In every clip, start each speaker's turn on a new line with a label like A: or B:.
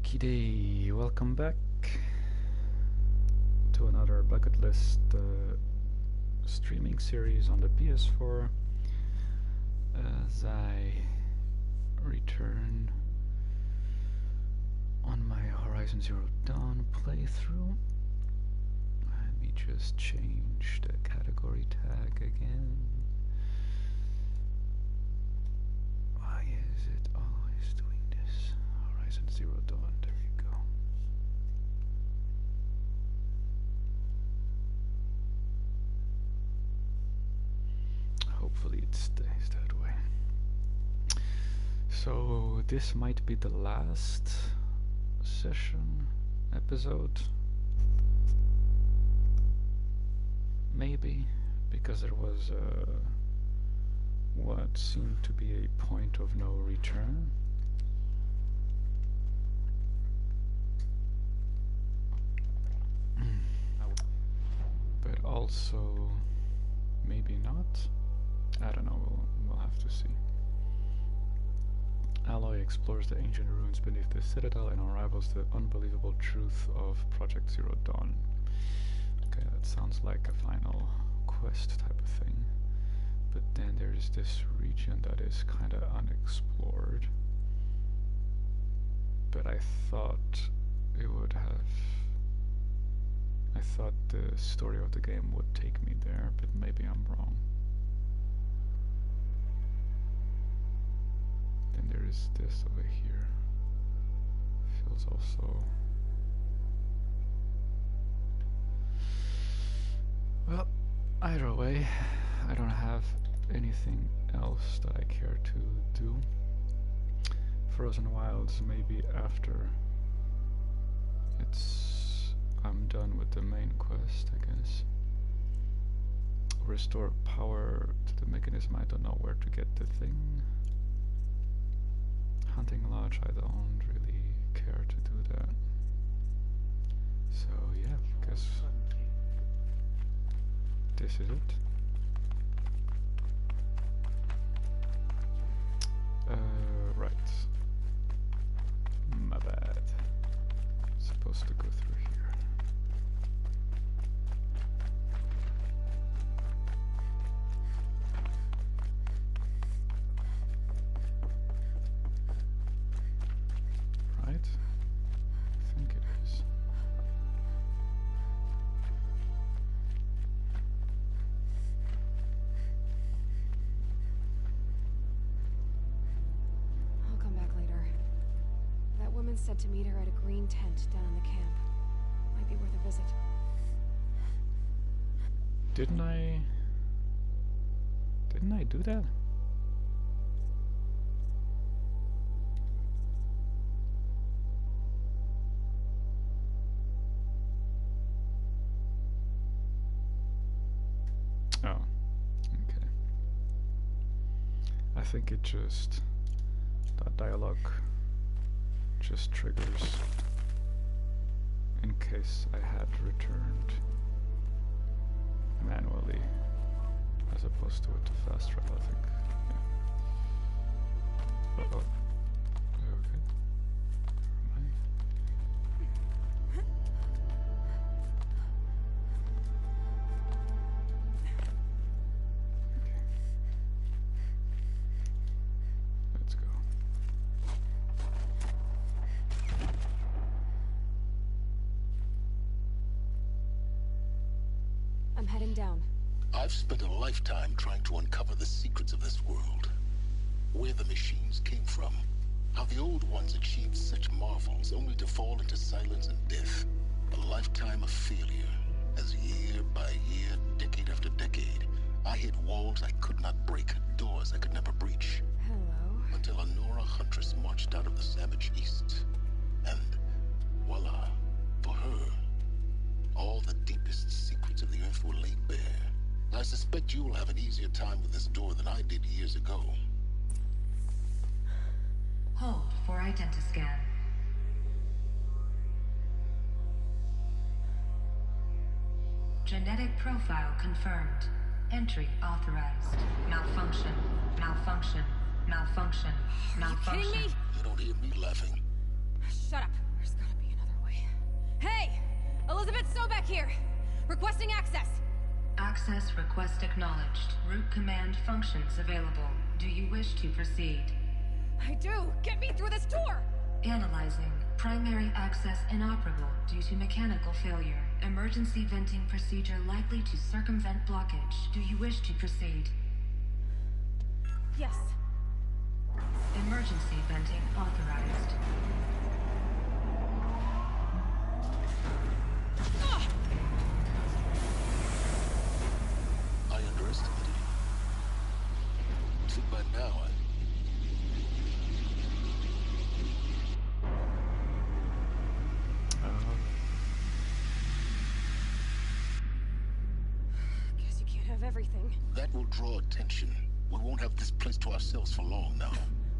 A: Okie welcome back to another bucket list streaming series on the PS4 as I return on my Horizon Zero Dawn playthrough. Let me just change the category tag again. Why is it always doing this? Horizon Zero Dawn, there you go. Hopefully it stays that way. So this might be the last session episode. Maybe, because there was what seemed to be a point of no return. But also maybe not. I don't know, we'll have to see. Aloy explores the ancient ruins beneath the citadel and unravels the unbelievable truth of Project Zero Dawn. Okay, that sounds like a final quest type of thing. But then there's this region that is kind of unexplored. But I thought it would have... I thought the story of the game would take me there, but maybe I'm wrong. Then there is this over here. Feels also... Well, either way, I don't have anything else that I care to do. Frozen Wilds maybe after I'm done with the main quest, I guess. Restore power to the mechanism. I don't know where to get the thing. Hunting Lodge, I don't really care to do that. So yeah, guess this is it. Right. My bad. Supposed to go through here. Right? I think it is.
B: I'll come back later. That woman said to meet her at a green tent down in the camp. Might be worth a visit.
A: Didn't I do that? Oh, okay. I think it just, that dialogue just triggers in case I had returned manually as opposed to with the fast travel, I think. Yeah. Uh-oh. Okay. Never mind. Okay. Let's go.
B: I'm heading down.
C: I've spent a lifetime trying to uncover the secrets of this world. Where the machines came from. How the old ones achieved such marvels only to fall into silence and death. A lifetime of failure. As year by year, decade after decade, I hit walls I could not break, doors I could never breach.
B: Hello.
C: Until a Nora huntress marched out of the savage east. And voila, for her, all the deepest secrets of the earth were laid bare. I suspect you will have an easier time with this door than I did years ago.
D: Hold for identiscan. Genetic profile confirmed. Entry authorized. Malfunction. Malfunction. Malfunction.
B: Are you kidding me?
C: You don't hear me laughing.
B: Shut up. There's gotta be another way. Hey! Elizabeth Sobek here! Requesting access!
D: Access request acknowledged. Root command functions available. Do you wish to proceed?
B: I do! Get me through this door!
D: Analyzing. Primary access inoperable due to mechanical failure. Emergency venting procedure likely to circumvent blockage. Do you wish to proceed?
B: Yes.
D: Emergency venting authorized.
C: I underestimated you. See, by now,
B: Guess you can't have everything.
C: that will draw attention. We won't have this place to ourselves for long now.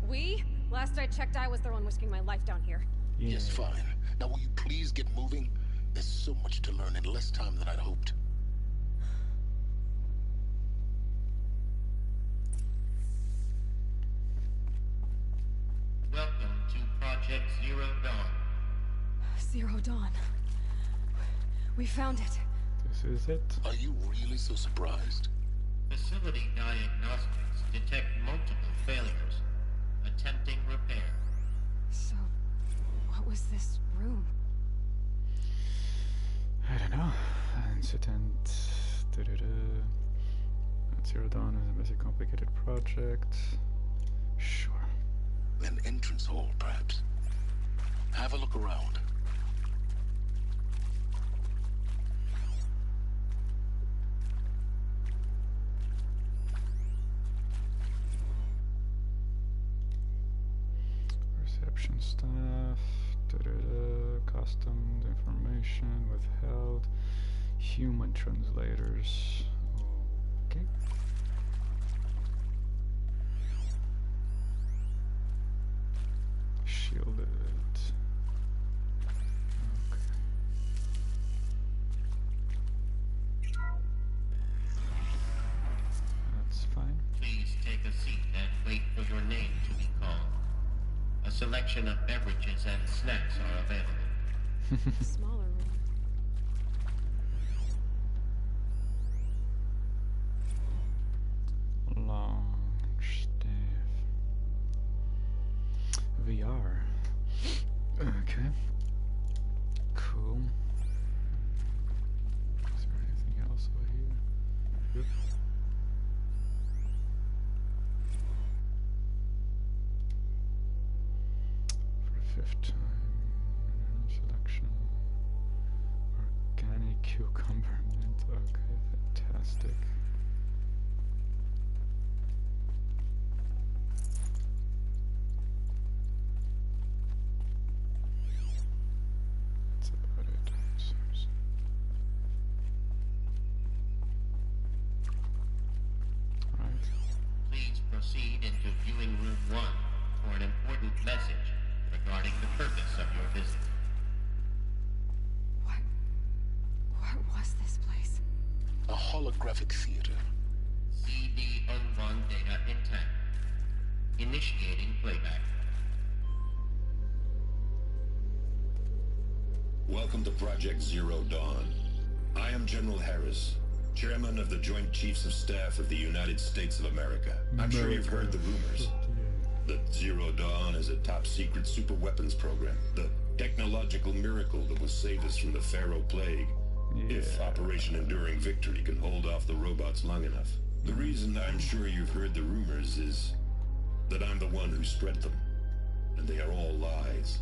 B: We? Last I checked, I was the one risking my life down here.
C: Yes, fine. Now will you please get moving? There's so much to learn in less time than I'd hoped.
E: Welcome to Project Zero Dawn.
B: Zero Dawn. We found it.
A: This is it.
C: Are you really so surprised?
E: Facility diagnostics detect multiple failures. Attempting repair.
B: So, what was this room?
A: I don't know. Incident. Zero Dawn is a messy, complicated project. Sure.
C: An entrance hall, perhaps. Have a look around.
A: Reception staff. Customed information withheld. Human translators. Okay. Shielded. Okay. That's fine.
E: Please take a seat and wait for your name to be called. A selection of beverages and snacks are available.
B: Smaller room.
A: Launch staff. VR. Okay. Cool. Is there anything else over here? Yep. For the fifth time. Selection. Organic cucumber mint. Okay, fantastic. That's about it. Right.
E: Please proceed into viewing room 1 for an important message regarding the purpose of your visit.
B: What was this place?
C: A holographic theater.
E: CD01 data intact. Initiating playback.
F: Welcome to Project Zero Dawn. I am General Harris, Chairman of the Joint Chiefs of Staff of the United States of America. I'm sure you've heard the rumors that Zero Dawn is a top-secret superweapons program, the technological miracle that will save us from the Pharaoh Plague, if Operation Enduring Victory can hold off the robots long enough. The reason I'm sure you've heard the rumors is that I'm the one who spread them, and they are all lies.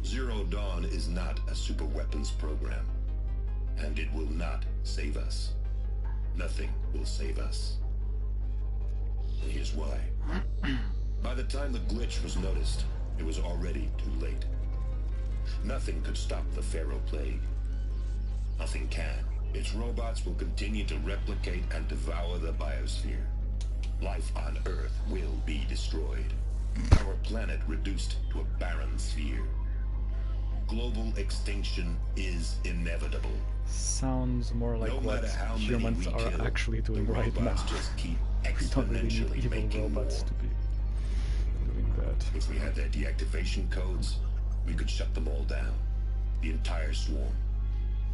F: Zero Dawn is not a superweapons program, and it will not save us. Nothing will save us. And here's why. By the time the glitch was noticed, it was already too late. Nothing could stop the Pharaoh Plague. Nothing can. Its robots will continue to replicate and devour the biosphere. Life on Earth will be destroyed. Our planet reduced to a barren sphere. Global extinction is inevitable.
A: Sounds more like
F: No
A: what
F: matter how many
A: humans
F: we
A: are
F: kill,
A: actually doing
F: the
A: right now.
F: robots just keep
A: We don't really need
F: exponentially
A: evil
F: making
A: robots
F: more.
A: to be doing that.
F: If we had their deactivation codes, we could shut them all down. The entire swarm.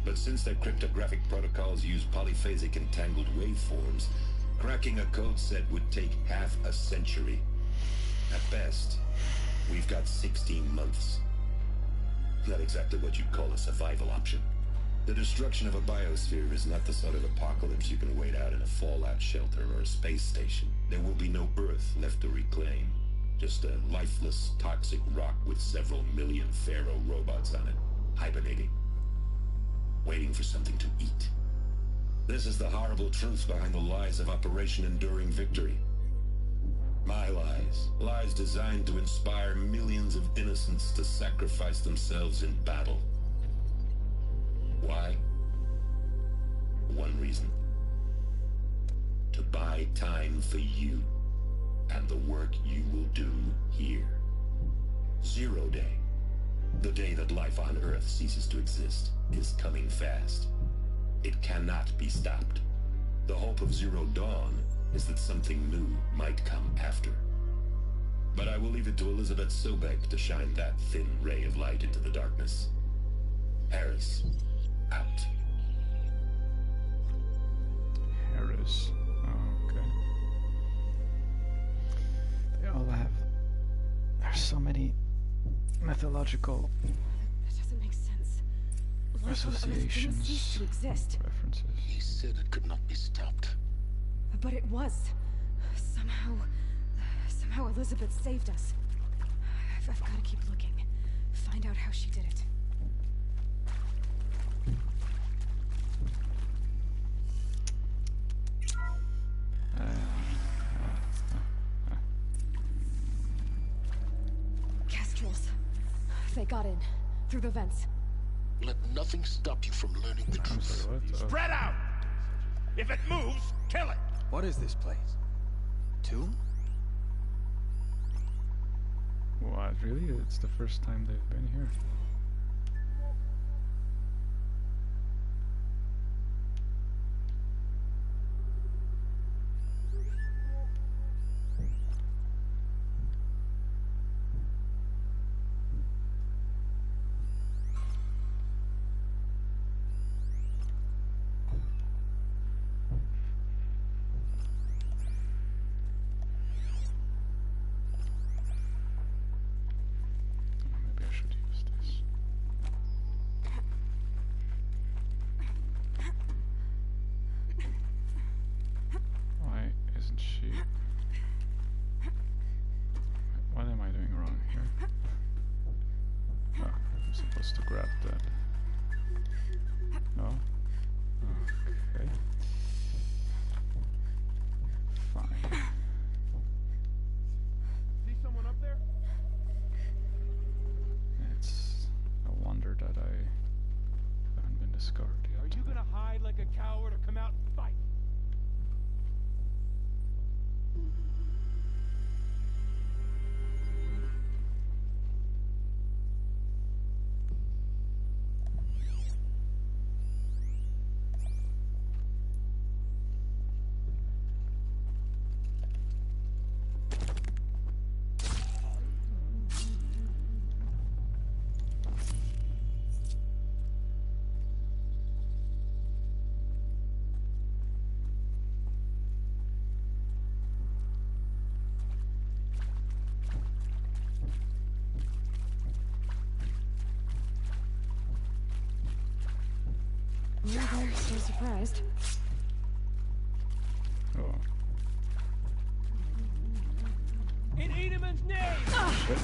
F: But since their cryptographic protocols use polyphasic entangled waveforms, cracking a code set would take half a century. At best, we've got 16 months. Not exactly what you'd call a survival option. The destruction of a biosphere is not the sort of apocalypse you can wait out in a fallout shelter or a space station. There will be no Earth left to reclaim. Just a lifeless, toxic rock with several million Pharaoh robots on it, hibernating, waiting for something to eat. This is the horrible truth behind the lies of Operation Enduring Victory. My lies. Lies designed to inspire millions of innocents to sacrifice themselves in battle. Why? One reason. To buy time for you and the work you will do here. 0 Day. The day that life on Earth ceases to exist is coming fast. It cannot be stopped. The hope of Zero Dawn is that something new might come after. But I will leave it to Elizabeth Sobek to shine that thin ray of light into the darkness. Harris, out.
A: Harris. Okay. They all have... There's so many mythological
B: That doesn't make sense. Life on Earth didn't
A: associations,
B: cease to exist.
A: references.
C: He said it could not be stopped.
B: But it was. Somehow Elizabeth saved us. I've got to keep looking. Find out how she did it. Kestrels. They got in. Through the vents.
C: Let nothing stop you from learning the
A: I'm
C: truth.
A: sorry, what? Oh.
G: Spread out! If it moves, kill it!
H: What is this place? Tomb?
A: What, really? It's the first time they've been here. Maybe I should use this. Why isn't she... What am I doing wrong here? Oh, I'm supposed to grab that. No? Okay. Fine.
G: See someone up there?
A: It's a wonder that I haven't been discovered
G: Are
A: yet.
G: you gonna hide like a coward or come out and fight?
B: You're there, so surprised.
A: Oh,
G: In Edemon's name!
A: shit.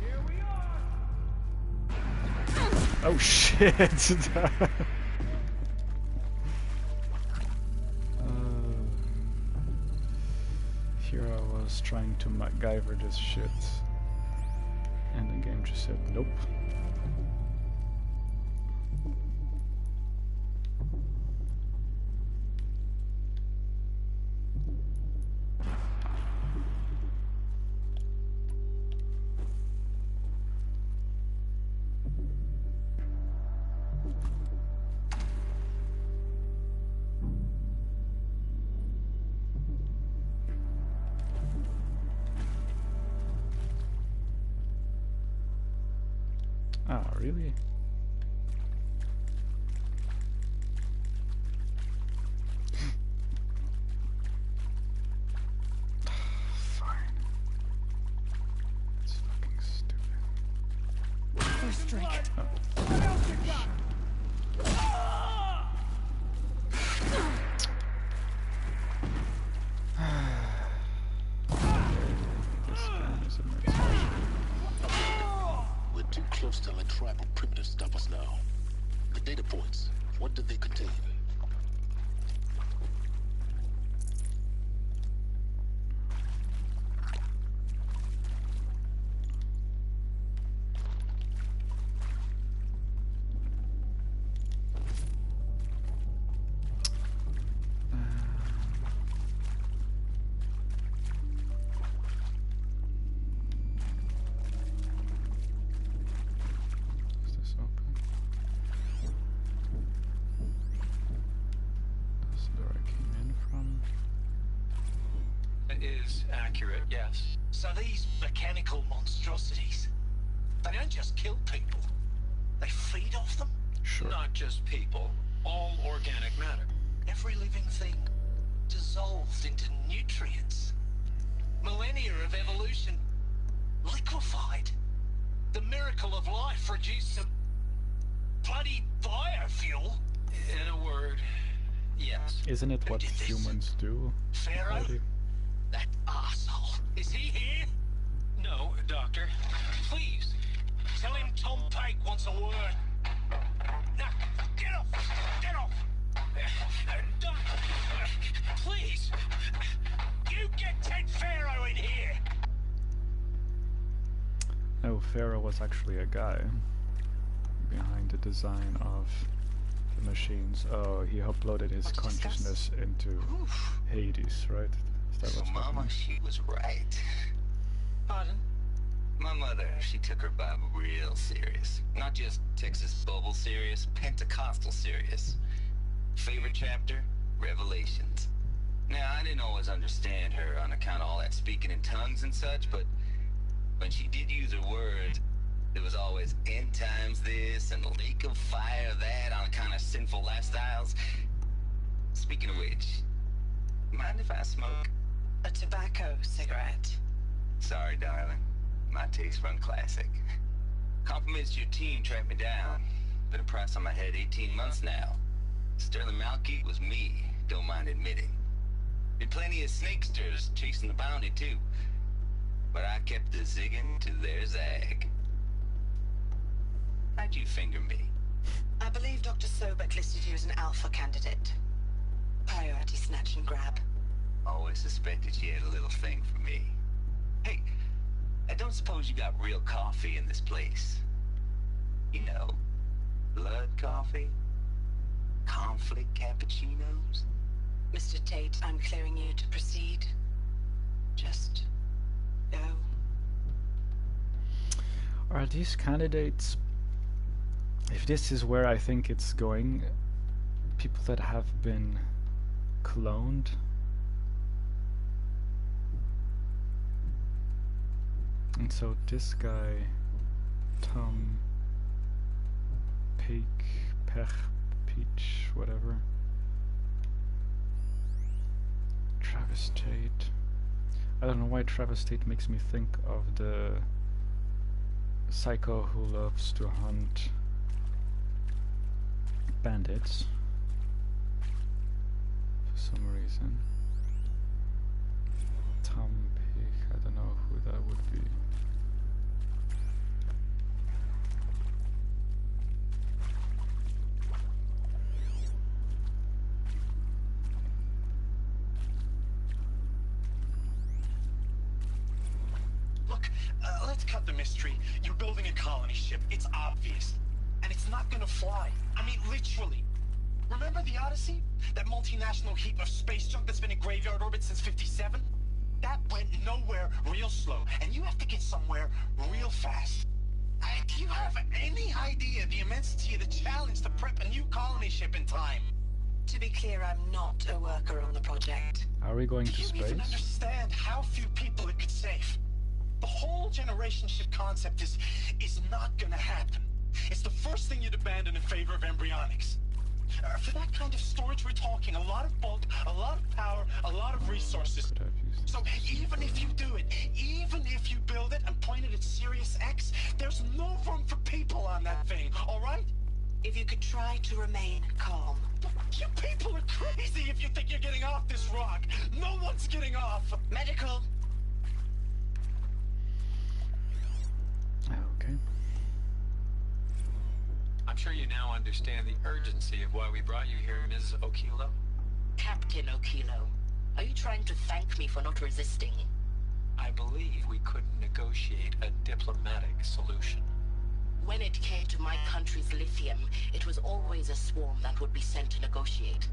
G: Here we are!
A: Oh shit! Here I was trying to MacGyver this shit, and the game just said nope. Ah, really? Fine. It's fucking stupid.
B: First strike.
G: What else you got?
A: This gun is a mercenary.
C: We're too close to let tribal primitives stop us now. The data points, what did they contain?
A: Is this open? That's the door I came in from.
H: Is accurate, yes.
I: So these mechanical monstrosities, they don't just kill people, they feed off them?
A: Sure.
H: Not just people, all organic matter.
I: Every living thing dissolved into nutrients. Millennia of evolution liquefied. The miracle of life reduced to bloody biofuel.
H: In a word, yes.
A: Isn't it what
I: did this?
A: humans do?
I: Pharaoh?
A: already?
I: That arsehole. Is he here?
H: No, Doctor.
I: Please, tell him Tom Pake wants a word. Now, get off! Get off! Doctor, please! You get Ted Pharaoh in here!
A: No, Pharaoh was actually a guy behind the design of the machines. Oh, he uploaded his
I: What to discuss?
A: consciousness into
I: Oof.
A: Hades, right? Is that
J: So
A: what's
J: Mama,
A: happening?
J: she was right.
I: Pardon?
J: My mother, she took her Bible real serious. Not just Texas Bible serious, Pentecostal serious. Favorite chapter? Revelations. Now, I didn't always understand her on account of all that speaking in tongues and such, but when she did use her words, there was always end times this and lake of fire that on account of sinful lifestyles. Speaking of which, mind if I smoke?
I: A tobacco cigarette.
J: Sorry, darling. My taste run classic. Compliments to your team tracked me down. Been a price on my head 18 months now. Sterling Malky was me, don't mind admitting. Been plenty of snakesters chasing the bounty too. But I kept the zigging to their zag. How'd you finger me?
K: I believe Dr. Sobek listed you as an alpha candidate. Priority snatch and grab.
J: Always suspected she had a little thing for me. Hey, I don't suppose you got real coffee in this place. You know, blood coffee? Conflict cappuccinos?
K: Mr. Tate, I'm clearing you to proceed. Just go.
A: Are these candidates, if this is where I think it's going, people that have been cloned? And so this guy, Tom Pech, Peach, whatever. Travis Tate. I don't know why Travis Tate makes me think of the psycho who loves to hunt bandits for some reason. Tom Pech, I don't know who that would be.
I: Look, let's cut the mystery. You're building a colony ship. It's obvious. And it's not gonna fly. I mean, literally. Remember the Odyssey? That multinational heap of space junk that's been in graveyard orbit since '57? That went nowhere real slow. And you have to get somewhere real fast. Do you have any idea the immensity of the challenge to prep a new colony ship in time?
K: To be clear, I'm not a worker on the project.
A: Are we going
I: Do
A: to
I: you even
A: space?
I: understand how few people it could save? The whole generation ship concept is not gonna happen. It's the first thing you'd abandon in favor of embryonics. For that kind of storage we're talking, a lot of bulk, a lot of power, a lot of resources. So even if you do it, even if you build it and point it at Sirius X, there's no room for people on that thing, all right?
K: If you could try to remain calm.
I: You people are crazy if you think you're getting off this rock. No one's getting off.
K: Medical.
A: Okay.
H: I'm sure you now understand the urgency of why we brought you here, Ms. Okilo.
K: Captain Okilo, are you trying to thank me for not resisting?
H: I believe we couldn't negotiate a diplomatic solution.
K: When it came to my country's lithium, it was always a swarm that would be sent to negotiate.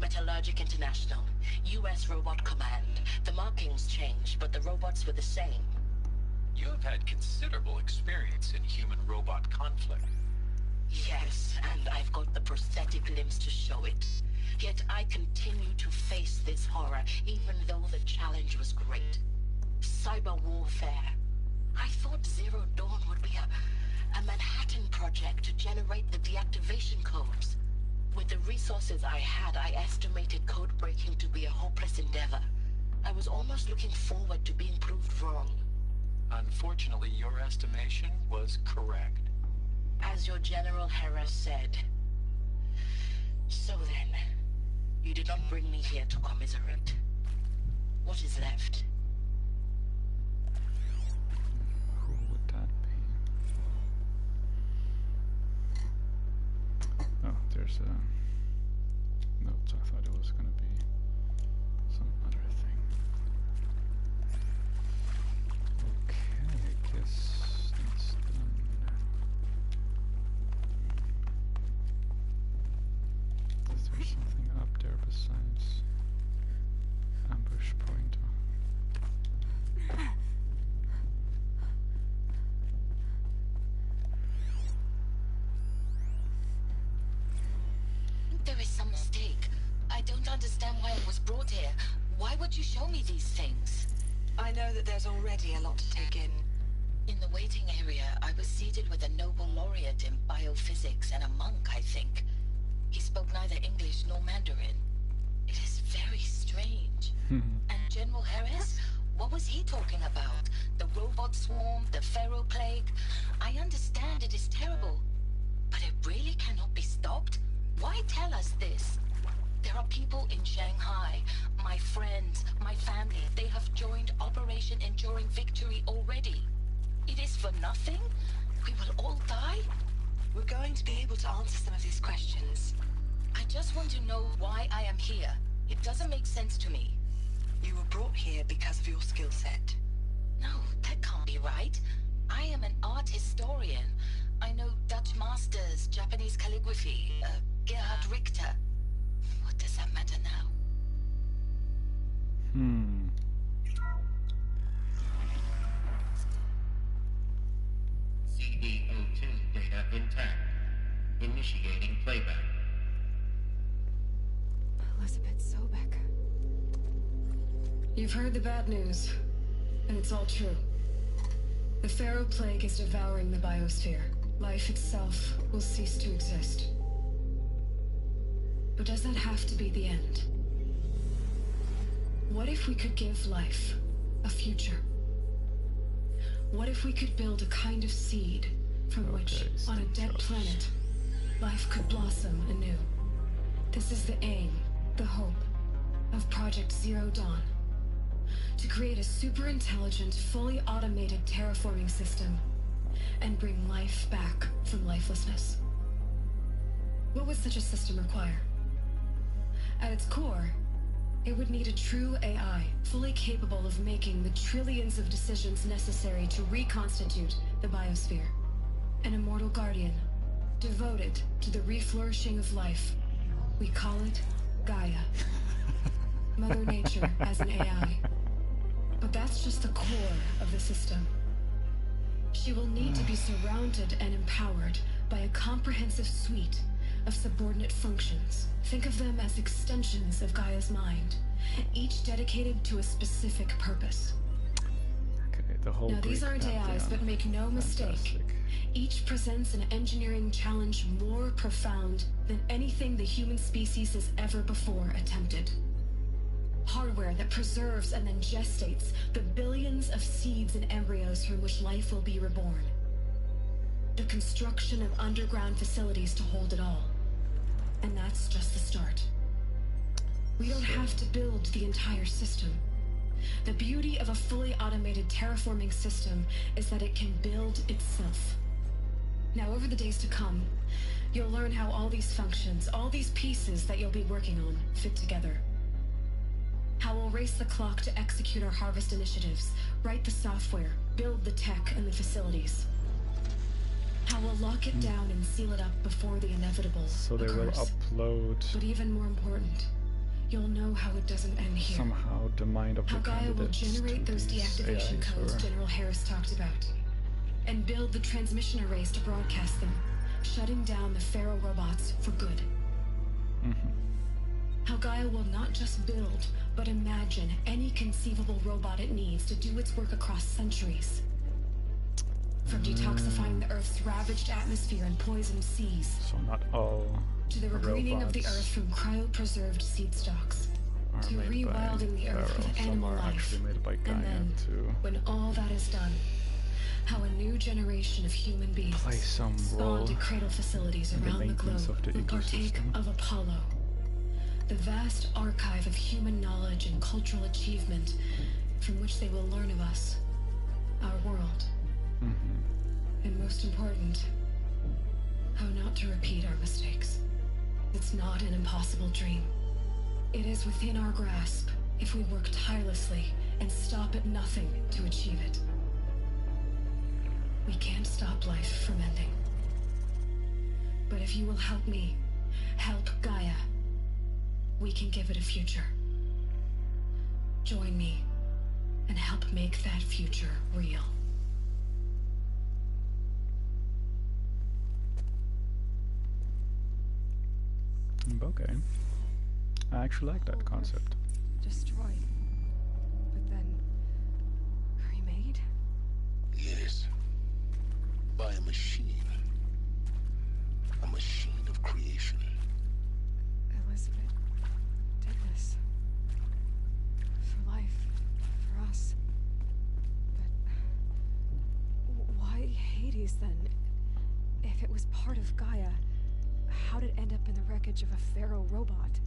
K: Metallurgic International, US Robot Command. The markings changed, but the robots were the same.
H: You have had considerable experience in human-robot conflict.
K: Yes, and I've got the prosthetic limbs to show it. Yet I continue to face this horror, even though the challenge was great. Cyber warfare. I thought Zero Dawn would be a Manhattan project to generate the deactivation codes. With the resources I had, I estimated code breaking to be a hopeless endeavor. I was almost looking forward to being proved wrong.
H: Unfortunately, your estimation was correct.
K: As your General Harris said. So then, you did not bring me here to commiserate. What is left?
A: Who would that be? Oh, there's a note. I thought it was gonna be some other thing. Okay, I guess that's done. Is there something up there besides ambush point?
K: There is some mistake. I don't understand why I was brought here. Why would you show me these things? I know that there's already a lot to take in. In the waiting area, I was seated with a Nobel laureate in biophysics and a monk, I think. He spoke neither English nor Mandarin. It is very strange. And General Harris? What was he talking about? The robot swarm, the pharaoh plague? I understand it is terrible. But it really cannot be stopped? Why tell us this? There are people in Shanghai, my friends, my family. They have joined Operation Enduring Victory already. It is for nothing? We will all die? We're going to be able to answer some of these questions. I just want to know why I am here. It doesn't make sense to me. You were brought here because of your skill set. No, that can't be right. I am an art historian. I know Dutch masters, Japanese calligraphy, Gerhard Richter. What does that matter now?
E: CD02 data intact. Initiating playback.
B: Elizabeth Sobek.
L: You've heard the bad news, and it's all true. The Pharaoh Plague is devouring the biosphere. Life itself will cease to exist. But does that have to be the end? What if we could give life a future? What if we could build a kind of seed from which, on a dead planet, life could blossom anew? This is the aim, the hope, of Project Zero Dawn. To create a super-intelligent, fully automated terraforming system and bring life back from lifelessness. What would such a system require? At its core, it would need a true AI, fully capable of making the trillions of decisions necessary to reconstitute the biosphere. An immortal guardian, devoted to the reflourishing of life. We call it Gaia. Mother Nature as an AI. But that's just the core of the system. She will need to be surrounded and empowered by a comprehensive suite of subordinate functions. Think of them as extensions of Gaia's mind, each dedicated to a specific purpose.
A: Okay, the whole
L: Now, these aren't AIs, but make no mistake. Each presents an engineering challenge more profound than anything the human species has ever before attempted. Hardware that preserves and then gestates the billions of seeds and embryos from which life will be reborn. The construction of underground facilities to hold it all. And that's just the start. We don't have to build the entire system. The beauty of a fully automated terraforming system is that it can build itself. Now, over the days to come, you'll learn how all these functions, all these pieces that you'll be working on, fit together. How we'll race the clock to execute our harvest initiatives, write the software, build the tech and the facilities. How we'll lock it down and seal it up before the inevitable
A: So they will upload.
L: But even more important, you'll know how it doesn't end here.
A: Somehow the mind of the
L: How Gaia will generate those deactivation
A: AIs
L: codes General Harris talked about, and build the transmission arrays to broadcast them, shutting down the Pharaoh robots for good. How Gaia will not just build, but imagine any conceivable robot it needs to do its work across centuries. From detoxifying the Earth's ravaged atmosphere and poisoned seas,
A: so not all
L: to the regreening of the Earth from cryopreserved seed stocks, to rewilding the Earth with animal life, and then, when all that is done, how a new generation of human beings spawned at cradle facilities around the globe will partake of Apollo, the vast archive of human knowledge and cultural achievement from which they will learn of us, our world. And most important, how not to repeat our mistakes. It's not an impossible dream. It is within our grasp if we work tirelessly and stop at nothing to achieve it. We can't stop life from ending. But if you will help me, help Gaia, we can give it a future. Join me and help make that future real.
A: Okay. I actually like that concept.
B: Destroyed. But then remade?
C: Yes. By a machine. A machine of creation.
B: Elizabeth did this. For life. For us. But why Hades then? If it was part of Gaia, how did it end up in the wreckage of a Pharaoh robot?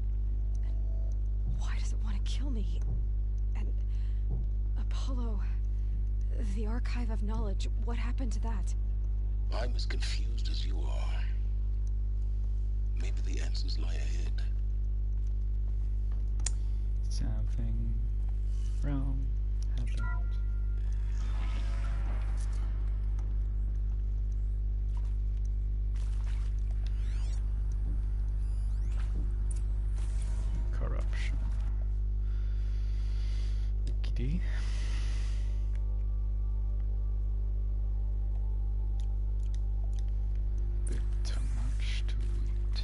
B: And why does it want to kill me? And Apollo, the archive of knowledge, what happened to that?
C: I'm as confused as you are. Maybe the answers lie ahead.
A: Something wrong happened. Corruption. Okie-dee. Bit too much to eat.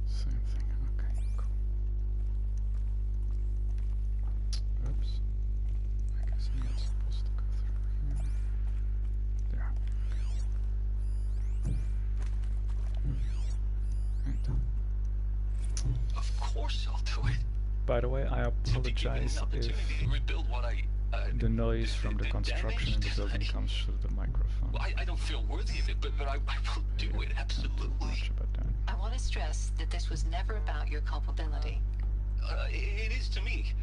A: Same thing. Okay, cool. Oops. I guess I'm not supposed to go through here. There. Right.
H: Of course I'll do it.
A: By the way, I apologize if the noise from the construction in the building comes through the microphone.
H: Well, I don't feel worthy of it, but I will do it, absolutely.
K: I want to stress that this was never about your culpability.
H: It is to me.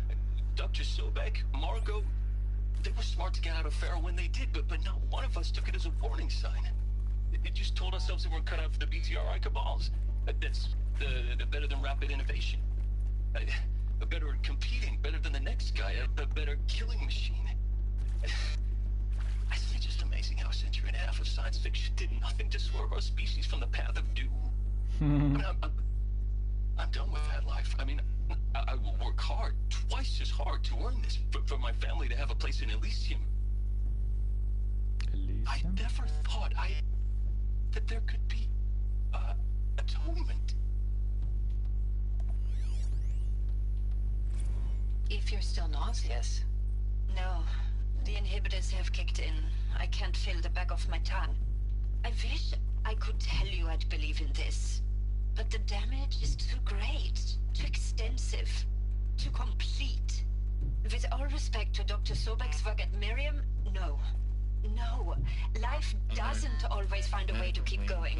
H: Dr. Sobek, Margot, they were smart to get out of Pharaoh when they did, but not one of us took it as a warning sign. It just told ourselves that we're cut out for the BTRI cabals. That's the better than rapid innovation. A better at competing, better than the next guy, a better killing machine. I think it's just amazing how a century and a half of science fiction did nothing to swerve our species from the path of doom. I mean, I'm done with that life. I mean, I will work hard, twice as hard to earn this, for my family to have a place in Elysium. I never thought I'd
I: that there could be atonement.
K: If you're still nauseous. No, the inhibitors have kicked in. I can't feel the back of my tongue. I wish I could tell you I'd believe in this. But the damage is too great, too extensive, too complete. With all respect to Dr. Sobek's work at Miriam, no. No, life doesn't always find a way to keep going.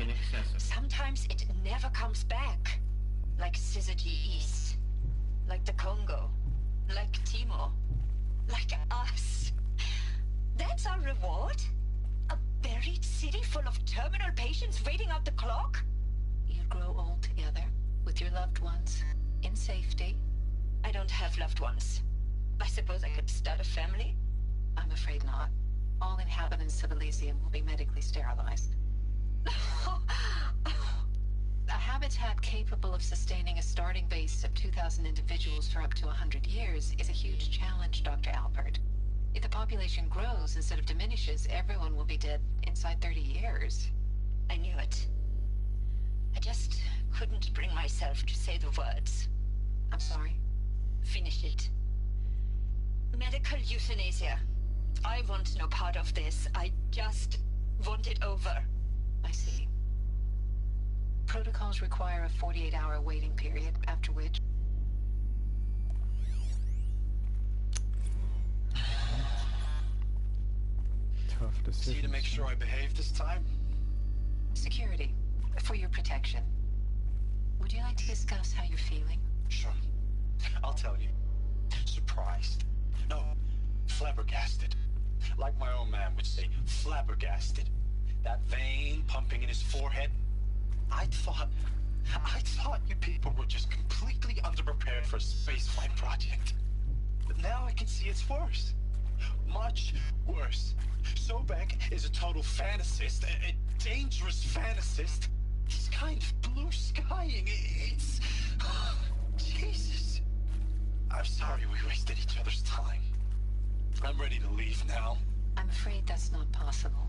K: Sometimes it never comes back. Like Syzygy East. Like the Congo. Like Timor. Like us. That's our reward? A buried city full of terminal patients waiting out the clock? You'd grow old together, with your loved ones, in safety. I don't have loved ones. I suppose I could start a family? I'm afraid not. All inhabitants of Elysium will be medically sterilized. A habitat capable of sustaining a starting base of 2,000 individuals for up to 100 years is a huge challenge, Dr. Alpert. If the population grows instead of diminishes, everyone will be dead inside 30 years. I knew it. I just couldn't bring myself to say the words. I'm sorry. Finish it. Medical euthanasia. I want no part of this. I just want it over. I see. Protocols require a 48-hour waiting period, after which...
A: Tough decision.
I: See to make sure I behave this time?
K: Security. For your protection. Would you like to discuss how you're feeling?
I: Sure. I'll tell you. Surprised. No, flabbergasted. Like my old man would say, flabbergasted. That vein pumping in his forehead. I thought you people were just completely underprepared for a spaceflight project. But now I can see it's worse. Much worse. Sobek is a total fantasist, a dangerous fantasist. He's kind of blue skying. It's... Jesus. I'm sorry we wasted each other's time. I'm ready to leave now.
K: I'm afraid that's not possible.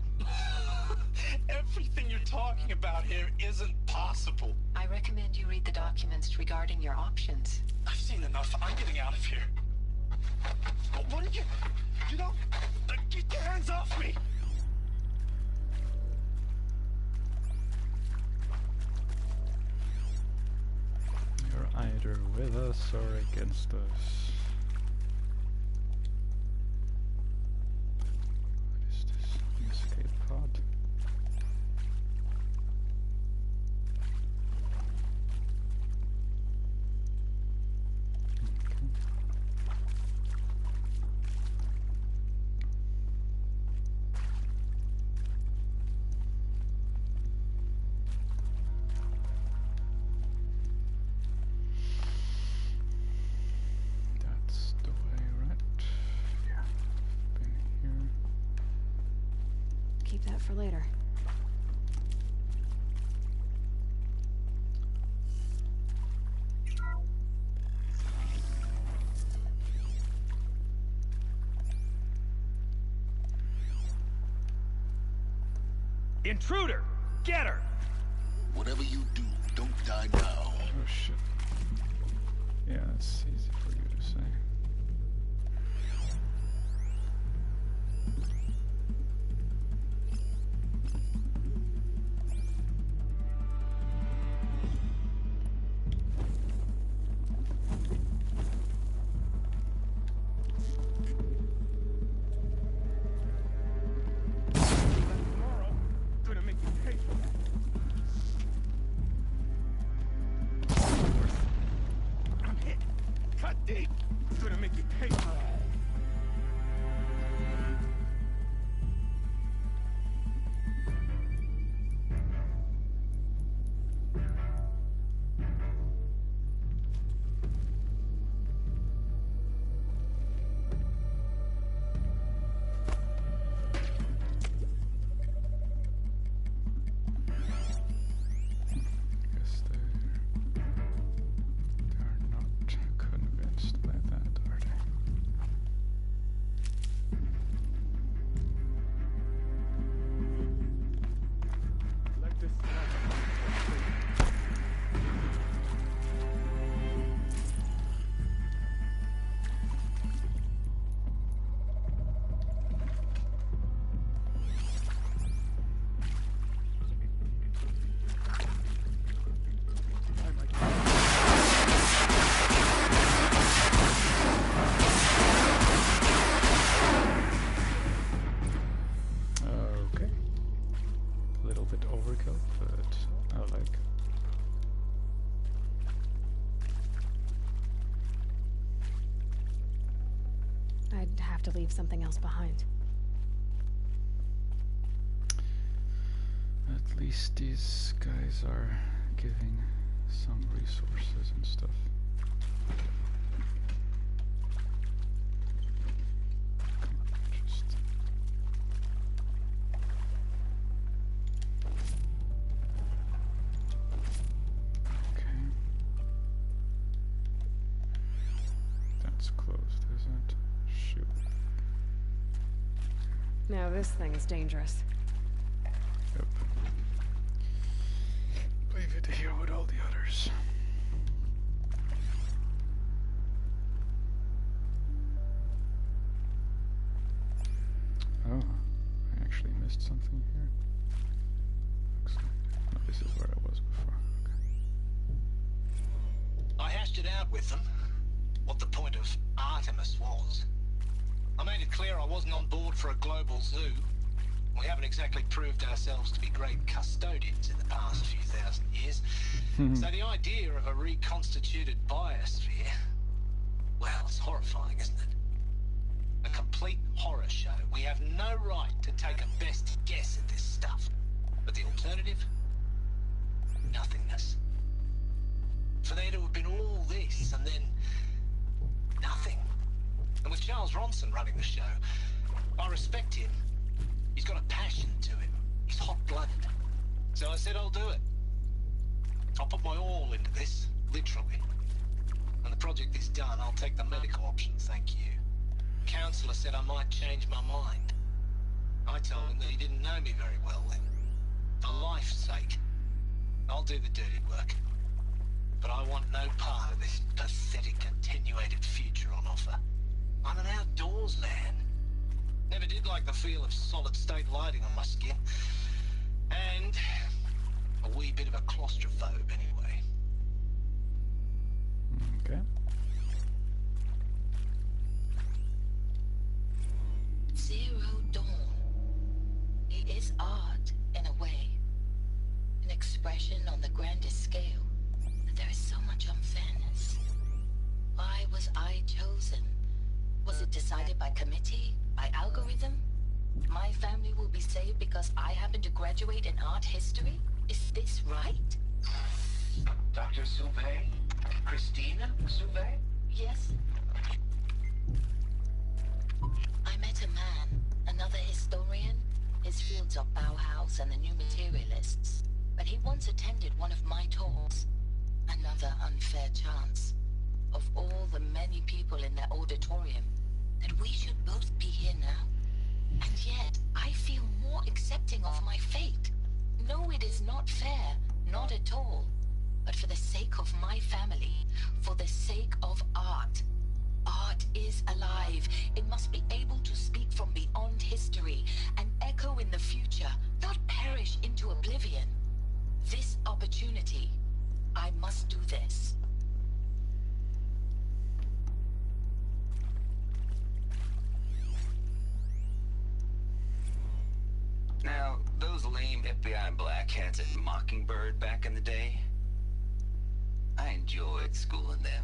I: Everything you're talking about here isn't possible.
K: I recommend you read the documents regarding your options.
I: I've seen enough. I'm getting out of here. What are you... You know... Get your hands off me!
A: You're either with us or against us. What is this? Escape pod?
B: For later.
G: Intruder! Get her!
C: Whatever you do, don't die now.
A: Oh shit. Yeah, it's easy for you to say.
B: have to leave something else behind.
A: At least these guys are giving some resources and stuff. Come on, just... Okay. That's closed, isn't it? Shoot.
B: Now this thing's dangerous.
A: Yep. Leave it here with all the others. Oh, I actually missed something here. No, this is where I was before. Okay.
I: I hashed it out with them, what the point of Artemis was. I made it clear I wasn't on board for a global zoo. We haven't exactly proved ourselves to be great custodians in the past few thousand years. So the idea of a reconstituted biosphere, well, it's horrifying, isn't it? A complete horror show. We have no right to take a best guess at this stuff. But the alternative? Nothingness. For there to have been all this and then nothing. And with Charles Ronson running the show, I respect him. He's got a passion to him. He's hot-blooded. So I said I'll do it. I'll put my all into this, literally. When the project is done, I'll take the medical option, thank you. Counselor said I might change my mind. I told him that he didn't know me very well then. For life's sake, I'll do the dirty work. But I want no part of this pathetic attenuated future on offer. I'm an outdoors man. Never did like the feel of solid-state lighting on my skin. And a wee bit of a claustrophobe anyway.
A: Okay.
K: Zero Dawn. It is art, in a way. An expression on the grandest scale. But there is so much unfairness. Why was I chosen? Was it decided by committee? By algorithm? My family will be saved because I happen to graduate in art history? Is this right?
E: Dr. Sauvé? Christina Sauvé?
K: Yes. I met a man, another historian. His fields are Bauhaus and the New Materialists. But he once attended one of my talks. Another unfair chance. Of all the many people in that auditorium, that we should both be here now. And yet, I feel more accepting of my fate. No, it is not fair, not at all. But for the sake of my family, for the sake of art. Art is alive. It must be able to speak from beyond history and echo in the future, not perish into oblivion. This opportunity, I must do this.
J: Now, those lame FBI black hats at Mockingbird back in the day, I enjoyed schooling them.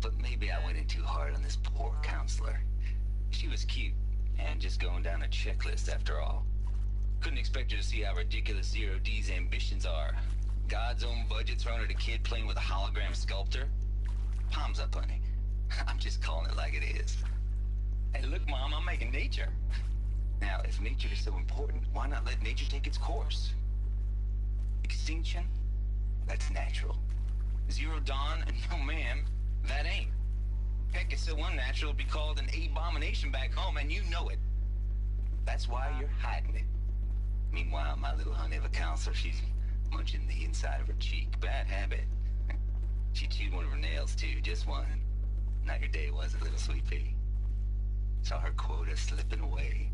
J: But maybe I went in too hard on this poor counselor. She was cute, and just going down a checklist after all. Couldn't expect her to see how ridiculous Zero D's ambitions are. God's own budget thrown at a kid playing with a hologram sculptor? Palms up, honey. I'm just calling it like it is. Hey, look, Mom, I'm making nature. Now, if nature is so important, why not let nature take its course? Extinction? That's natural. Zero Dawn? No, ma'am, that ain't. Heck, it's so unnatural to be called an abomination back home, and you know it. That's why you're hiding it. Meanwhile, my little honey of a counselor, she's munching the inside of her cheek. Bad habit. She chewed one of her nails, too, just one. Not your day, was it, little sweet pea? Saw her quota slipping away.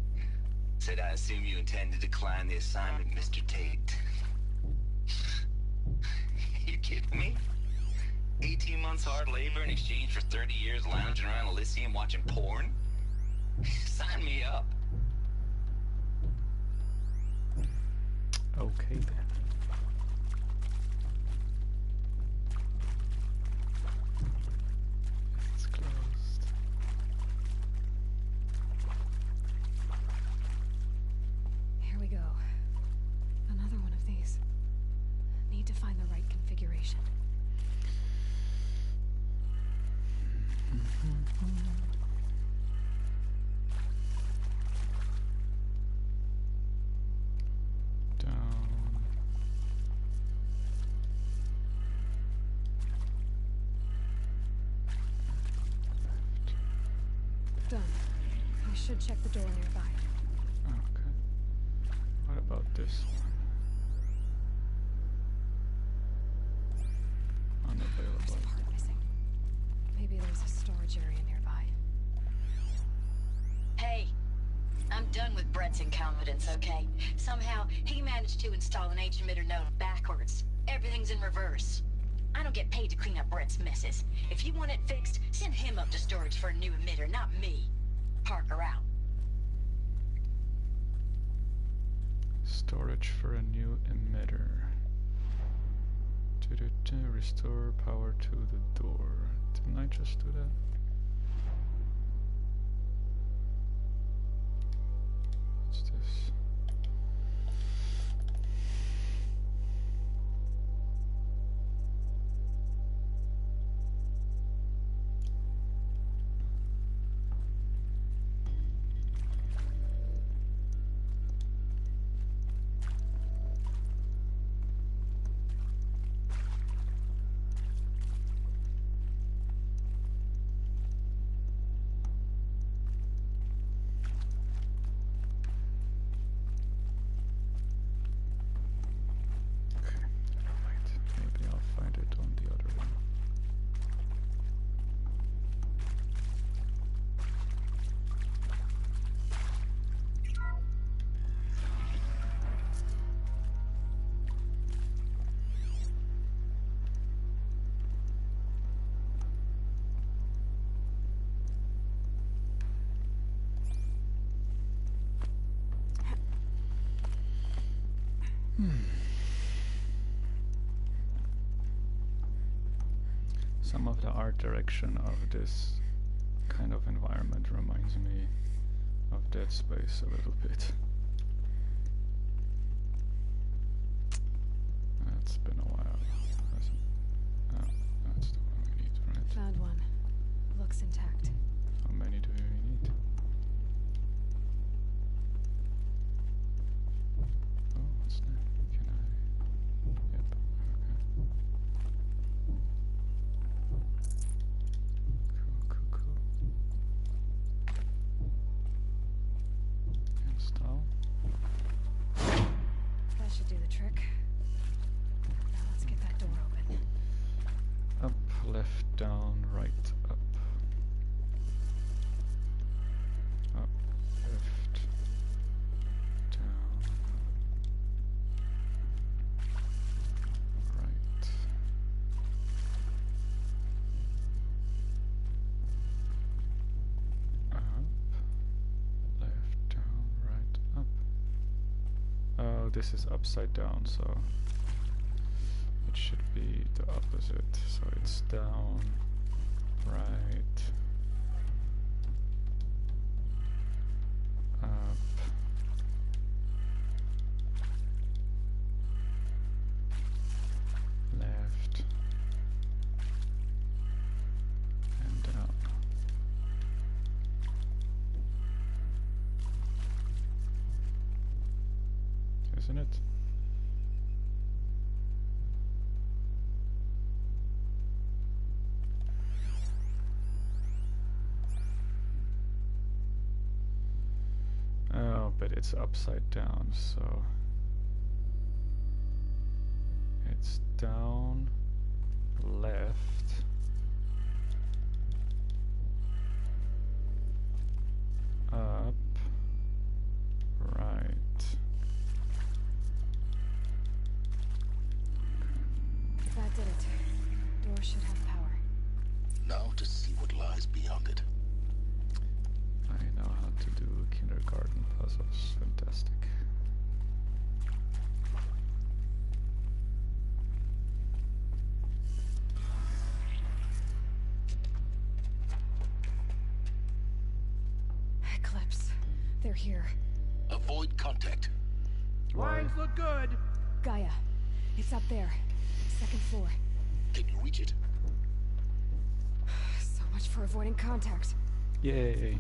J: Said, I assume you intend to decline the assignment, Mr. Tate. You kidding me? 18 months hard labor in exchange for 30 years lounging around Elysium watching porn? Sign me up.
A: Okay then. It's closed.
B: Done. I should check the door nearby.
A: Okay. What about this one? Unavailable.
B: There's a part missing. Maybe there's a storage area nearby.
K: Hey, I'm done with Brett's incompetence, okay? Somehow, he managed to install an H-emitter node backwards. Everything's in reverse. I don't get paid to clean up Brett's messes. If you want it fixed, send him up to storage for a new emitter, not me. Parker out.
A: Storage for a new emitter. Restore power to the door. Didn't I just do that? What's this? Some of the art direction of this kind of environment reminds me of Dead Space a little bit. It's been a while, hasn't it? Oh, that's the one we need, right?
B: Found one. Looks intact.
A: How many do you need? Oh, what's that? Can I? Yep, okay. Cool. Install.
B: That should do the trick. Now let's get that door open.
A: Up, left, down, right, up. Up, left, down, right. Up, left, down, right, up. Oh, this is upside down, so it should be the opposite. So it's down, right, up, left, and down. Isn't it? Oh, but it's upside down, so it's down, left, up, right.
B: That did it. Door should have power.
C: Now to see what lies beyond it.
A: I know how to do kindergarten puzzles. Fantastic.
B: Eclipse. They're here.
C: Avoid contact.
G: Lines look good.
B: Gaia. It's up there. Second floor.
C: Can you reach it?
B: So much for avoiding contact.
A: Yay.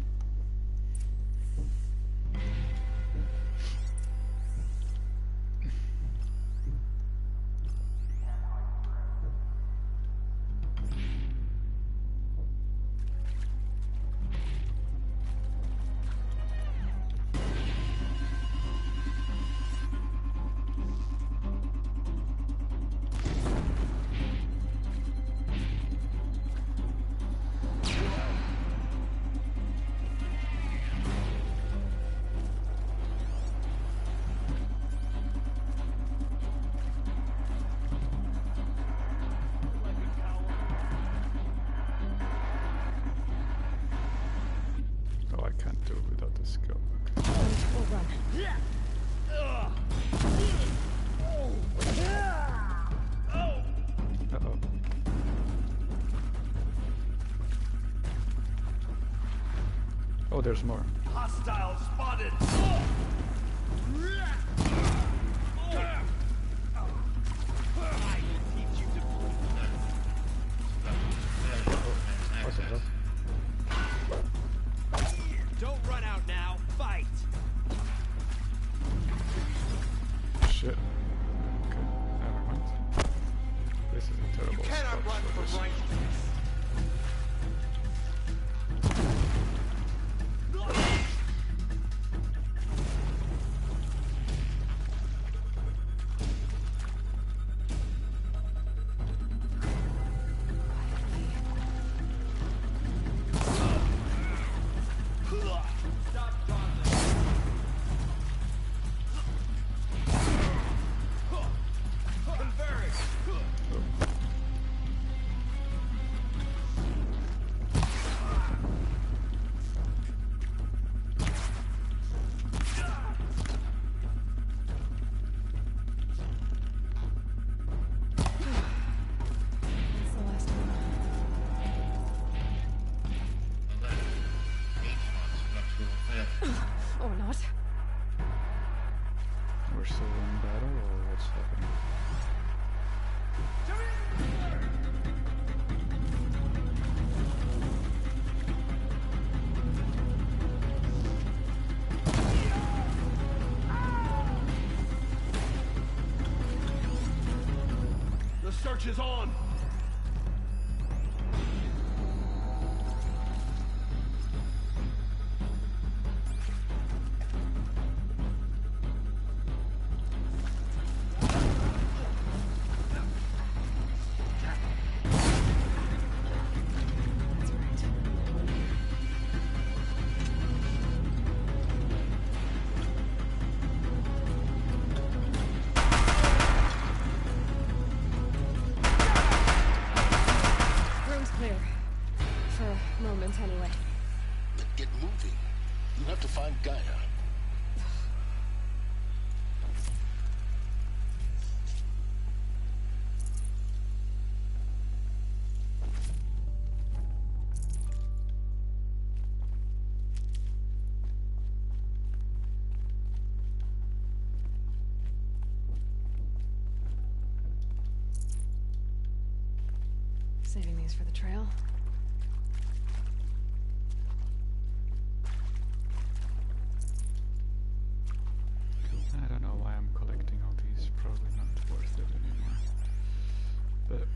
A: Uh-oh. Oh, there's more.
G: Hostile spotted. Don't run out now. Fight.
A: Shit. Okay, never mind. This is a terrible
G: You cannot
A: spot
G: run
A: for
G: from
A: this.
G: righteousness.
B: Or not.
A: We're still in battle, or what's happening?
G: The search is on.
B: Room's clear. For a moment, anyway.
C: Then get moving. You have to find Gaia.
B: Saving these for the trail.
A: I don't know why I'm collecting all these. Probably not worth it anymore. But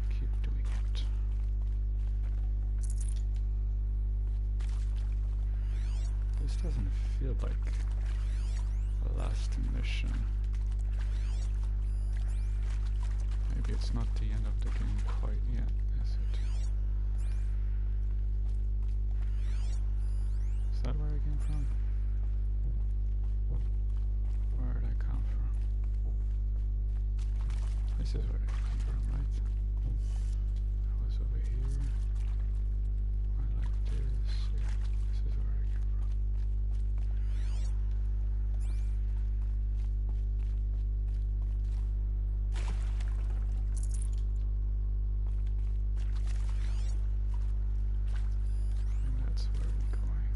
A: keep doing it. This doesn't feel like a last mission. Maybe it's not the end of the game quite yet, is it? Is that where I came from? Where did I come from? This is where I came from, right? I was over here. I like this. Yeah, this is where I came from. And that's where we're going.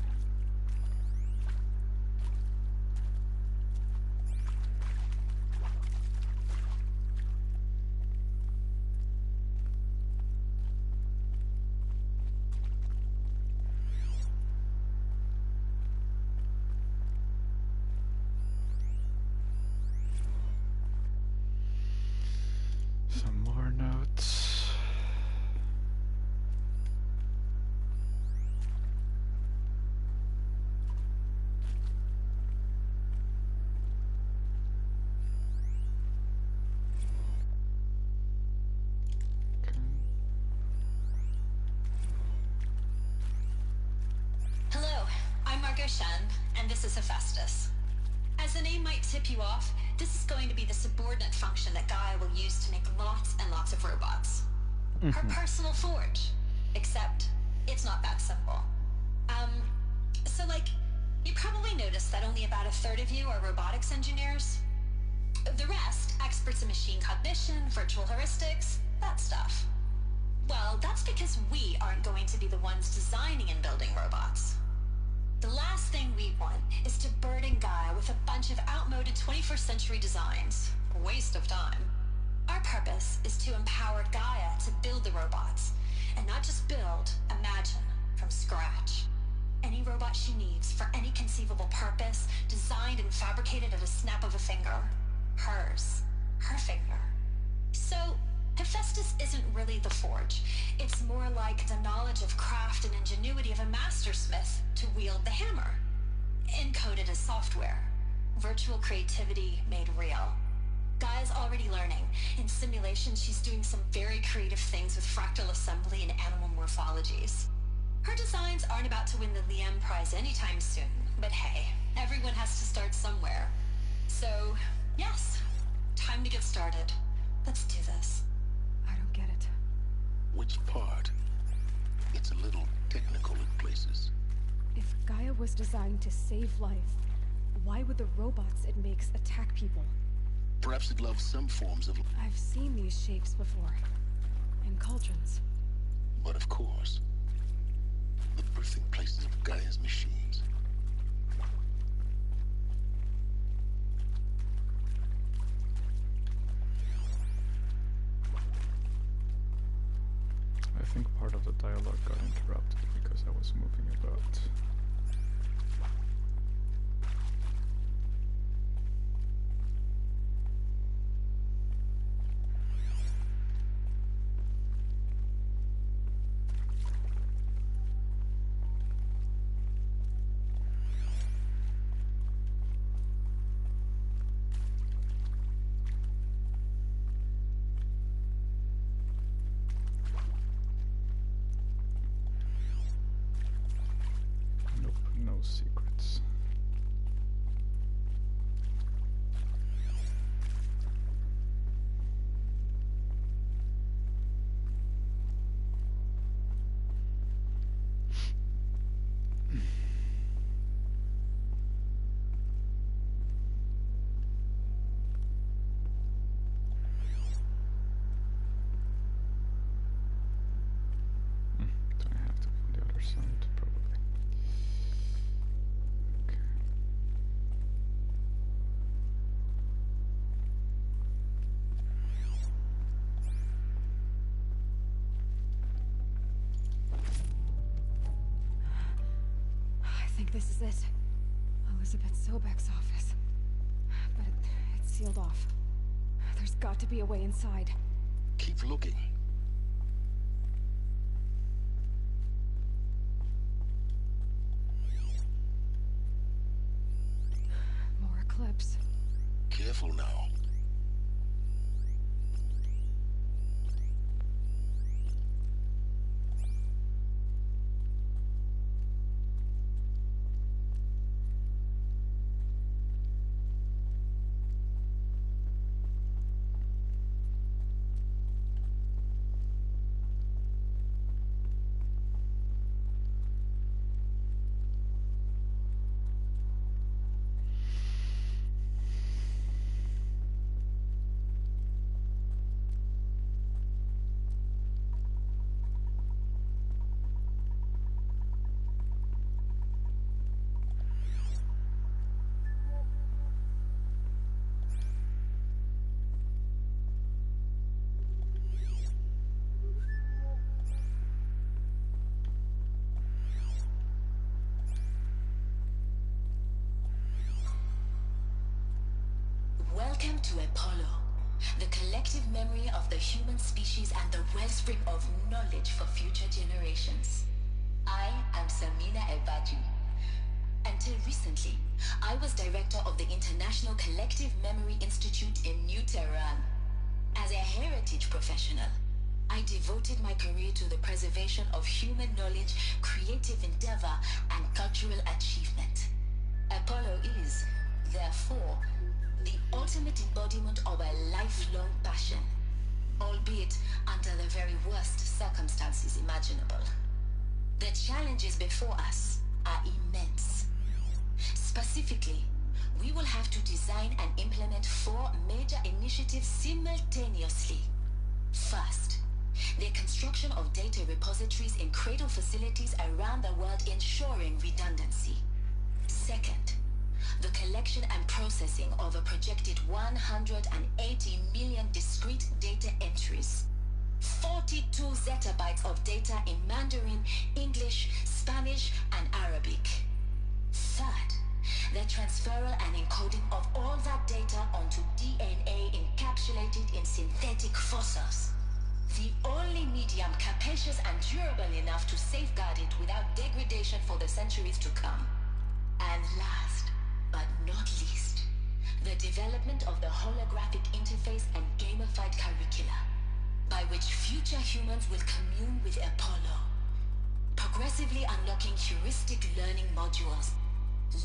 A: Some more notes. Okay.
K: Hello, I'm Margot Shan, and this is Hephaestus. As the name might tip you off, this is going to be the subordinate function that Gaia will use to make lots and lots of robots. Her personal forge. Except, it's not that simple.
M: So, like, you probably noticed that only about a third of you are robotics engineers. The rest, experts in machine cognition, virtual heuristics, that stuff. Well, that's because we aren't going to be the ones designing and building robots. The last thing we want is to burden Gaia with a bunch of outmoded 21st century designs. A waste of time. Our purpose is to empower Gaia to build the robots, and not just build, imagine, from scratch. Any robot she needs for any conceivable purpose, designed and fabricated at a snap of a finger. Hers. Her finger. So, Hephaestus isn't really the forge. It's more like the knowledge of craft and ingenuity of a mastersmith to wield the hammer. Encoded as software. Virtual creativity made real. Gaia's already learning. In simulation, she's doing some very creative things with fractal assembly and animal morphologies. Her designs aren't about to win the Liam Prize anytime soon, but hey, everyone has to start somewhere. So, yes, time to get started. Let's do this.
B: I don't get it.
C: Which part? It's a little technical in places.
B: If Gaia was designed to save life, why would the robots it makes attack people?
C: Perhaps it loves some forms of...
B: I've seen these shapes before. In cauldrons.
C: But of course, the birthing places of Gaia's machines.
A: I think part of the dialogue got interrupted because I was moving about. Secrets. Do I have to be on the other side? Probably.
B: I think this is it. Elizabeth Sobek's office. But it's sealed off. There's got to be a way inside.
C: Keep looking.
B: More eclipse.
C: Careful now.
K: Welcome to Apollo, the collective memory of the human species and the wellspring of knowledge for future generations. I am Samina Ebaju. Until recently, I was director of the International Collective Memory Institute in New Tehran. As a heritage professional, I devoted my career to the preservation of human knowledge, creative endeavor, and cultural achievement. Apollo is, therefore, the ultimate embodiment of a lifelong passion, albeit under the very worst circumstances imaginable. The challenges before us are immense. Specifically, we will have to design and implement 4 major initiatives simultaneously. First, the construction of data repositories in cradle facilities around the world, ensuring redundancy. Second, the collection and processing of a projected 180 million discrete data entries. 42 zettabytes of data in Mandarin, English, Spanish, and Arabic. Third, the transferal and encoding of all that data onto DNA encapsulated in synthetic fossils. The only medium capacious and durable enough to safeguard it without degradation for the centuries to come. And last, but not least, the development of the holographic interface and gamified curricula, by which future humans will commune with Apollo, progressively unlocking heuristic learning modules,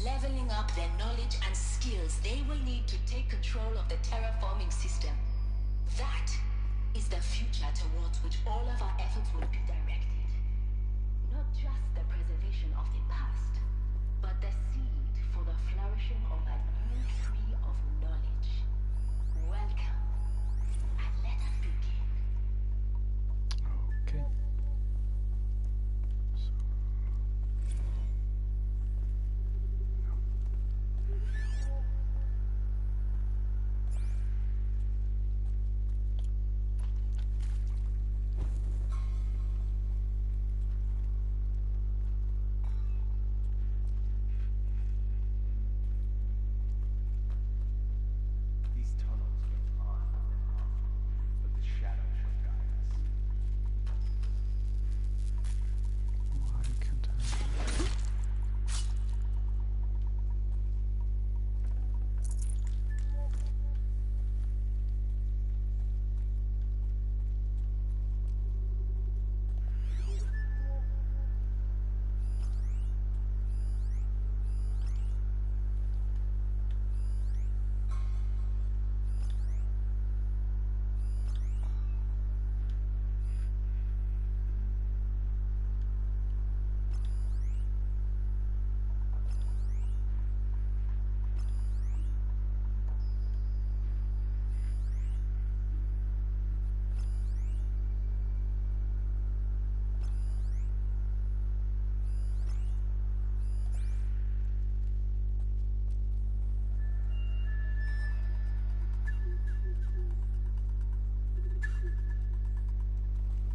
K: leveling up their knowledge and skills they will need to take control of the terraforming system. That is the future towards which all of our efforts will be directed. Not just the preservation of the past, but the seed for the flourishing of a new tree of knowledge. Welcome, and let us begin.
A: Okay.
G: These tunnels go on and on, but the shadow shall guide us.
A: Why can't I?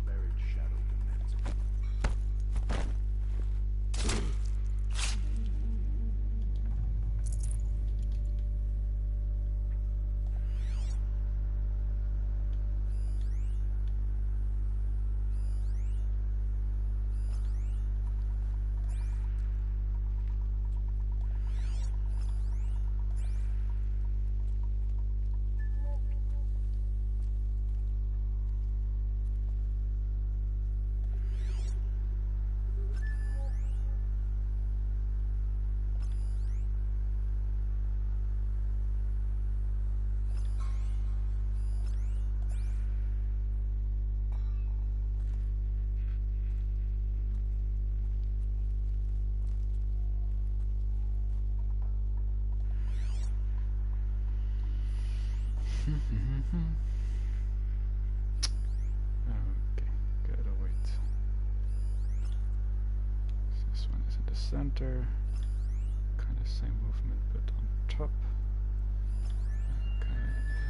G: Buried shadow demands
A: Okay, gotta wait. This one is in the center. Kind of same movement, but on top. Okay,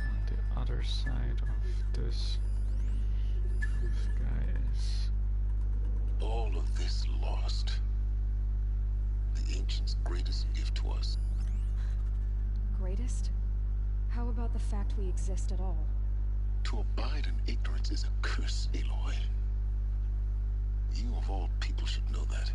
A: on the other side of this guy is.
C: All of this lost. The ancients' greatest gift to us.
B: Greatest? How about the fact we exist at all?
C: To abide in ignorance is a curse, Aloy. You of all people should know that.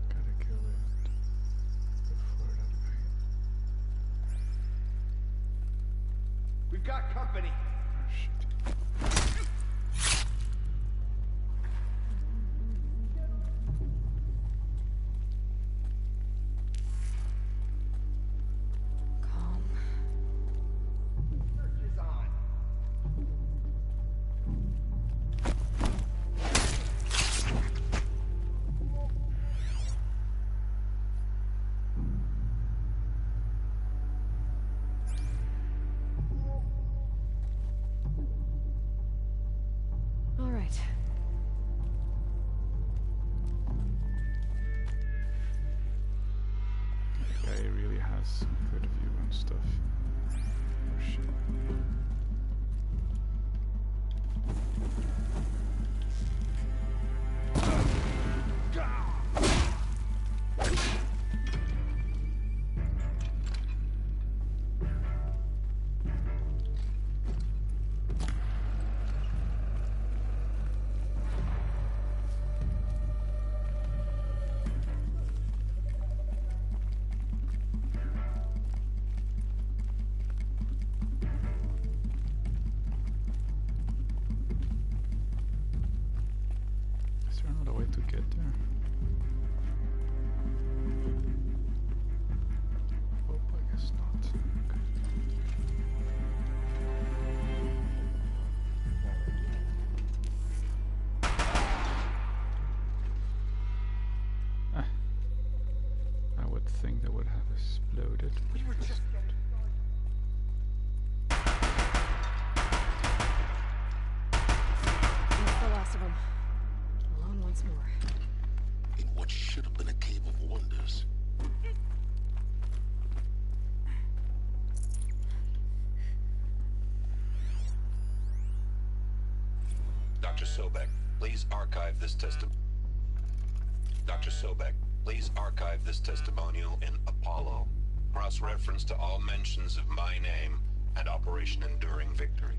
A: Gotta kill it before that.
G: We've got company.
A: Good view and stuff. Oh shit. Is there another way to get there? Oh, I guess not. Okay. I would think that would have exploded.
B: We were just That's the last of them. Alone once more.
C: In what should have been a cave of wonders.
F: Dr. Sobek, please archive this testimony. Dr. Sobek, please archive this testimonial in Apollo. Cross-reference to all mentions of my name and Operation Enduring Victory.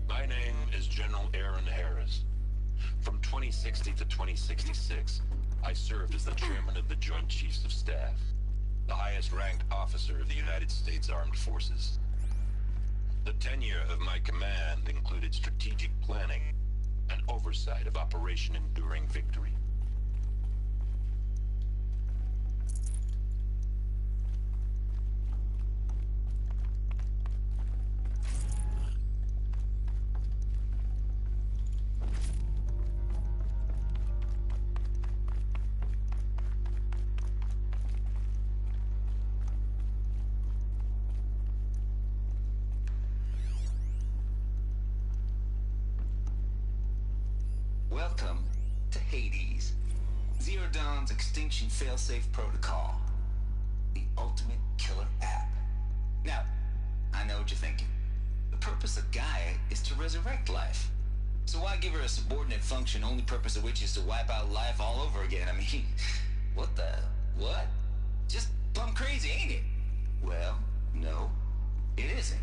F: My name is General Aaron Harris. From 2060 to 2066, I served as the chairman of the Joint Chiefs of Staff, the highest-ranked officer of the United States Armed Forces. The tenure of my command included strategic planning and oversight of Operation Enduring Victory.
J: Welcome to Hades, Zero Dawn's extinction failsafe protocol, the ultimate killer app. Now, I know what you're thinking. The purpose of Gaia is to resurrect life. So why give her a subordinate function, only purpose of which is to wipe out life all over again? I mean, what? Just plumb crazy, ain't it? Well, no, it isn't.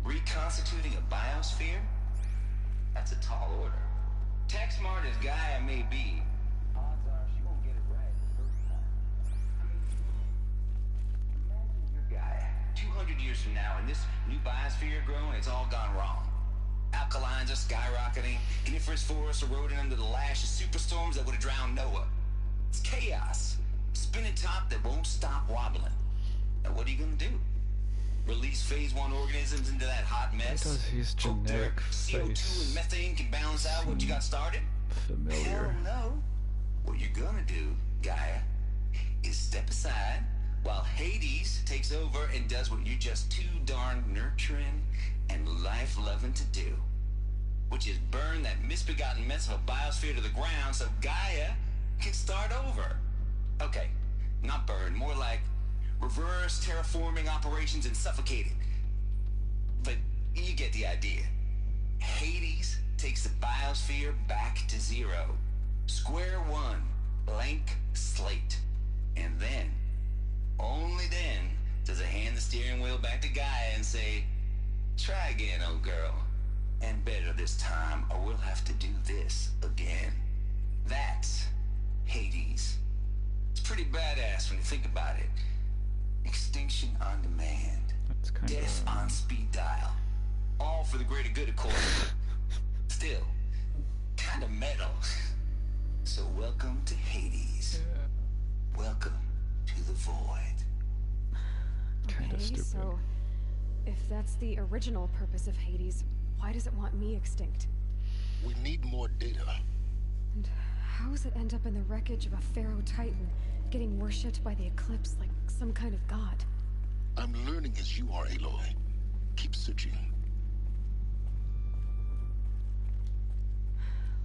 J: Reconstituting a biosphere? That's a tall order. Tech smart as Gaia may be, odds are she won't get it right the first time. I mean, imagine your Gaia 200 years from now and this new biosphere growing, it's all gone wrong. Alkalines are skyrocketing, coniferous forests eroding under the lash of superstorms that would have drowned Noah. It's chaos. Spinning top that won't stop wobbling. Now what are you gonna do? Release phase 1 organisms into that hot mess?
A: Does his generic
J: CO2
A: face
J: and methane can balance out what you got started?
A: familiar?
J: Hell no. What you're gonna do, Gaia, is step aside while Hades takes over and does what you're just too darn nurturing and life-loving to do. Which is burn that misbegotten mess of a biosphere to the ground so Gaia can start over. Okay, not burn, more like reverse terraforming operations and suffocate it. But you get the idea. Hades takes the biosphere back to zero. Square one, blank slate. And then, only then, does it hand the steering wheel back to Gaia and say, try again, old girl. And better this time, or we'll have to do this again. That's Hades. It's pretty badass when you think about it. Extinction on demand.
A: That's kind
J: Death
A: of
J: on speed dial. All for the greater good, of course. Still, kind of metal. So welcome to Hades. Welcome to the void.
A: Kinda stupid.
B: So if that's the original purpose of Hades, why does it want me extinct?
C: We need more data.
B: And how does it end up in the wreckage of a Pharaoh Titan, getting worshipped by the Eclipse like some kind of god?
C: I'm learning as you are, Aloy. Keep searching.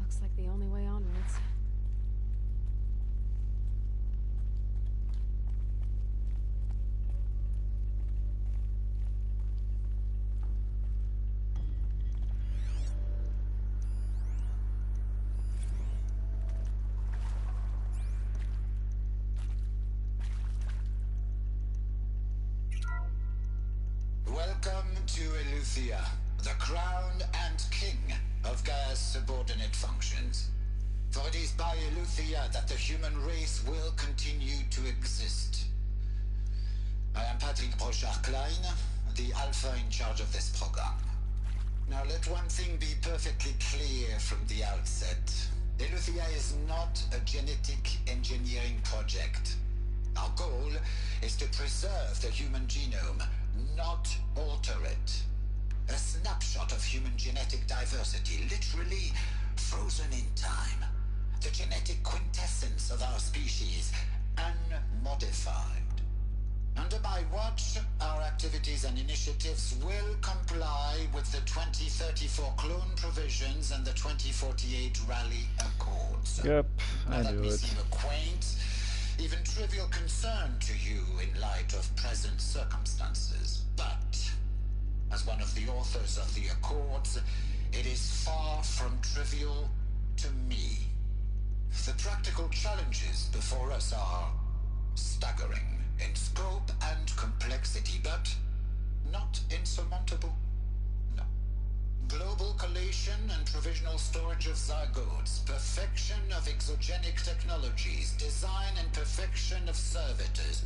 B: Looks like the only way onwards.
N: Welcome to Eleuthia, the crown and king of Gaia's subordinate functions. For it is by Eleuthia that the human race will continue to exist. I am Patrick Brochard-Klein, the Alpha in charge of this program. Now let one thing be perfectly clear from the outset. Eleuthia is not a genetic engineering project. Our goal is to preserve the human genome, not alter it. A snapshot of human genetic diversity, literally frozen in time. The genetic quintessence of our species, unmodified. Under my watch, our activities and initiatives will comply with the 2034 clone provisions and the 2048 Rally Accords.
A: Yep, I
N: That
A: knew
N: may
A: it.
N: seem a quaint, even trivial concern to you in light of present circumstances, but as one of the authors of the Accords, it is far from trivial to me. The practical challenges before us are staggering in scope and complexity, but not insurmountable. No. Global collation and provisional storage of zygotes, perfection of exogenic technologies, design and perfection of servitors,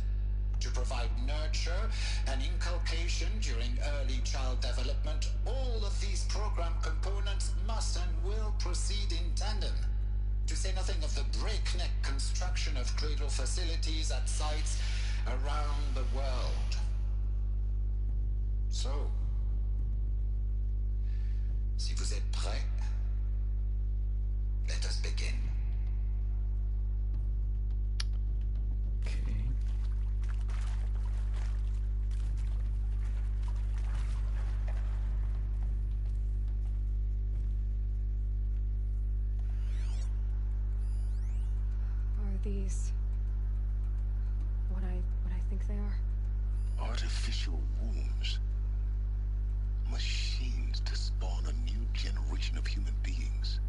N: to provide nurture and inculcation during early child development. All of these program components must and will proceed in tandem. To say nothing of the breakneck construction of cradle facilities at sites around the world. So, si vous êtes prêts, let us begin.
A: Okay.
B: Are these what I think they are?
C: Artificial wombs. Machines to spawn a new generation of human beings.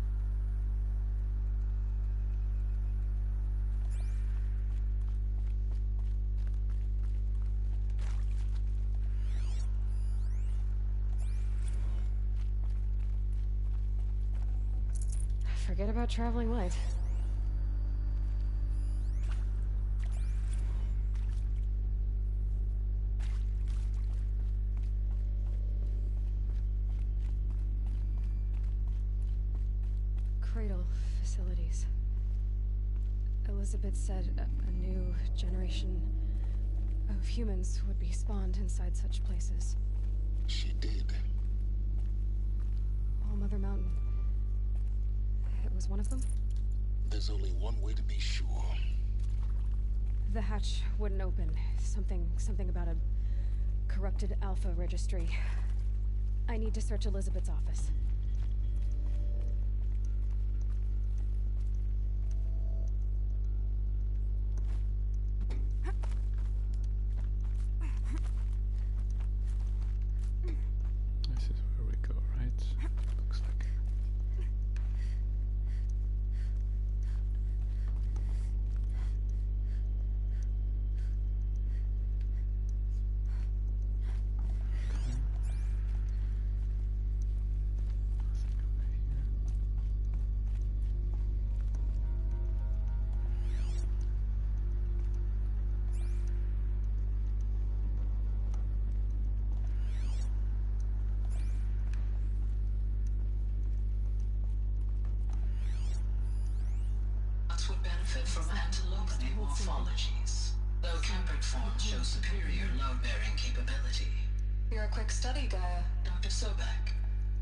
B: Forget about traveling light. Cradle facilities. Elizabeth said a new generation of humans would be spawned inside such places.
C: She did.
B: All Mother Mountain. It was one of them?
C: There's only one way to be sure.
B: The hatch wouldn't open. Something about a corrupted Alpha registry. I need to search Elizabeth's office.
A: This is where we go, right? Looks like.
N: would benefit from antilopinate morphologies, though campered forms show superior load-bearing capability.
L: You're a quick study, Gaia.
N: Dr. Sobek,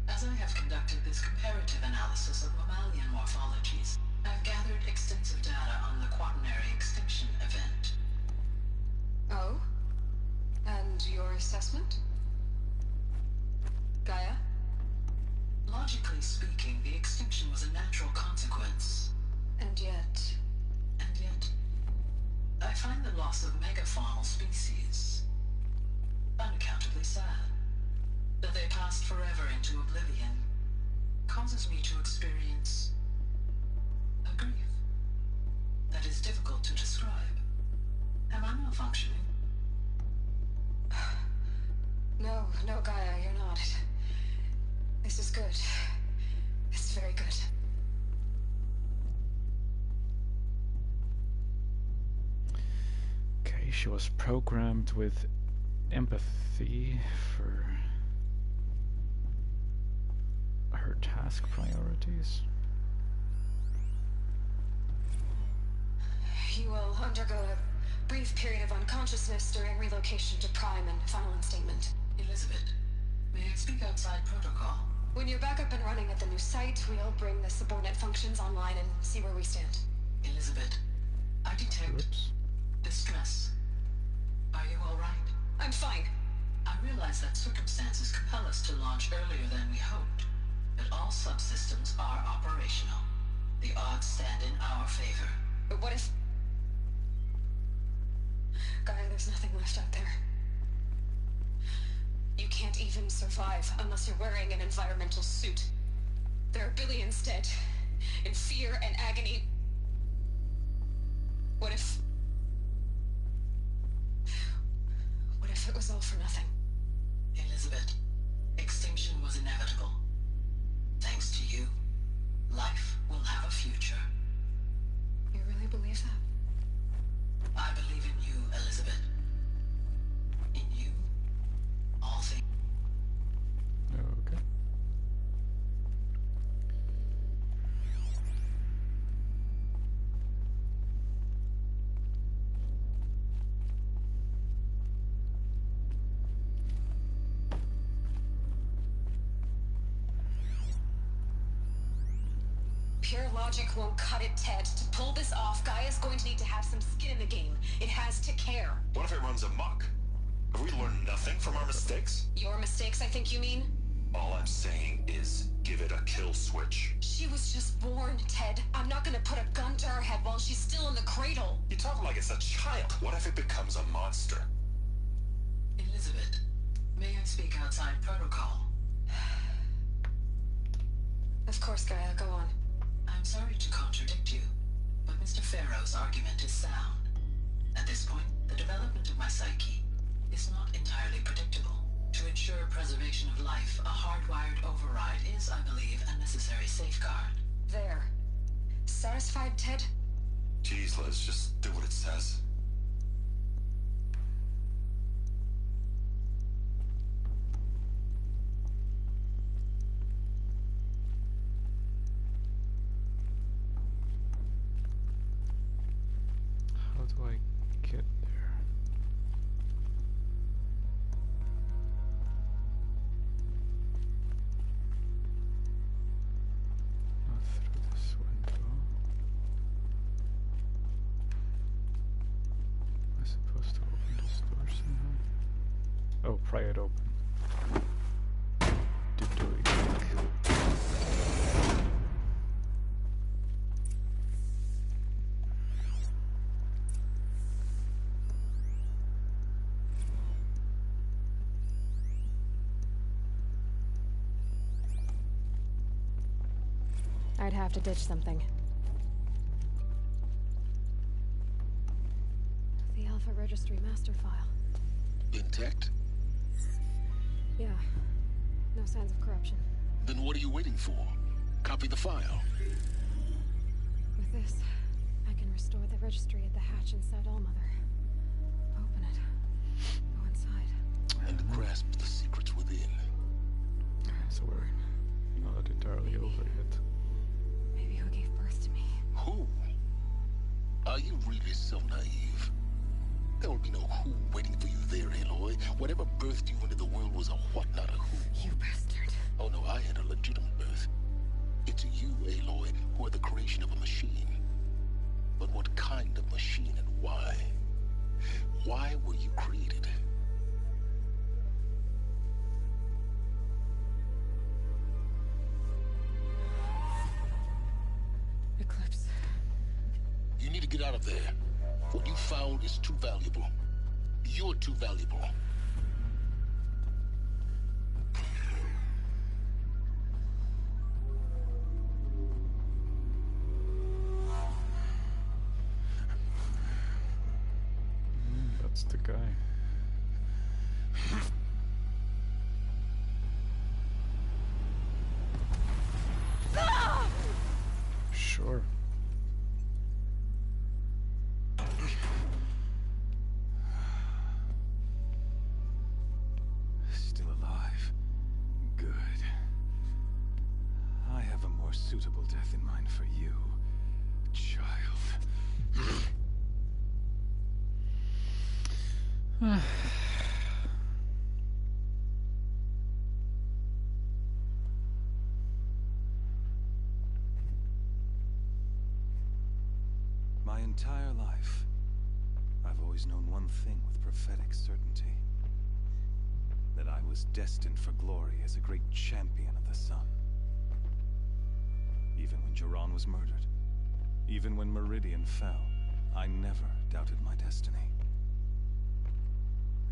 N: as I have conducted this comparative analysis of mammalian morphologies, I've gathered extensive data on the quaternary extinction event.
L: Oh? And your assessment? Gaia?
N: Logically speaking, the extinction was a natural consequence.
L: And yet,
N: I find the loss of megafaunal species unaccountably sad. That they passed forever into oblivion causes me to experience a grief that is difficult to describe. Am I malfunctioning?
L: No, Gaia, you're not. This is good. It's very good.
A: Okay, she was programmed with empathy for her task priorities.
L: You will undergo a brief period of unconsciousness during relocation to Prime and final instatement.
N: Elizabeth, may I speak outside protocol?
L: When you're back up and running at the new site, we'll bring the subordinate functions online and see where we stand.
N: Elizabeth, I detect distress. Are you all right?
L: I'm fine.
N: I realize that circumstances compel us to launch earlier than we hoped, but all subsystems are operational. The odds stand in our favor.
L: But what if... Gaia, there's nothing left out there. You can't even survive unless you're wearing an environmental suit. There are billions dead, in fear and agony. What if it was all for nothing?
N: Elizabeth, extinction was inevitable. Thanks to you, life will have a future.
L: You really believe that?
N: I believe in you, Elizabeth. In you, all things.
A: Okay.
L: Pure logic won't cut it, Ted. To pull this off, Gaia's going to need to have some skin in the game. It has to care.
F: What if it runs amok? Have we learned nothing from our mistakes?
L: Your mistakes, I think you mean?
F: All I'm saying is, give it a kill switch.
L: She was just born, Ted. I'm not gonna put a gun to her head while she's still in the cradle.
F: You talk like it's a child. What if it becomes a monster?
N: Elizabeth, may I speak outside protocol?
L: Of course, Gaia, go on.
N: I'm sorry to contradict you, but Mr. Farrow's argument is sound. At this point, the development of my psyche is not entirely predictable. To ensure preservation of life, a hardwired override is, I believe, a necessary safeguard.
L: There. Satisfied, Ted?
F: Jeez, Liz, just do what it says.
A: How do I get there? Not through this window. Am I supposed to open this door somehow? Oh, pry it open.
B: I'd have to ditch something. The Alpha Registry master file.
C: Intact?
B: Yeah. No signs of corruption.
C: Then what are you waiting for? Copy the file.
B: With this, I can restore the registry at the hatch inside Allmother. Open it. Go inside.
C: And grasp the secrets within.
A: So we're not entirely over yet.
B: Maybe who gave birth to me.
C: Who? is so naive. There will be no who waiting for you there, Aloy. Whatever birthed you into the world was a what, not a who.
B: You bastard.
C: Oh no, I had a legitimate birth. It's you, Aloy, who are the creation of a machine. But what kind of machine and why? Why were you created?
B: Eclipse.
C: You need to get out of there. What you found is too valuable. You're too valuable.
A: That's the guy. Sure.
O: Still alive. Good. I have a more suitable death in mind for you, child. My entire life, I've always known one thing with prophetic certainty. That I was destined for glory as a great champion of the sun. Even when Jiran was murdered, even when Meridian fell, I never doubted my destiny.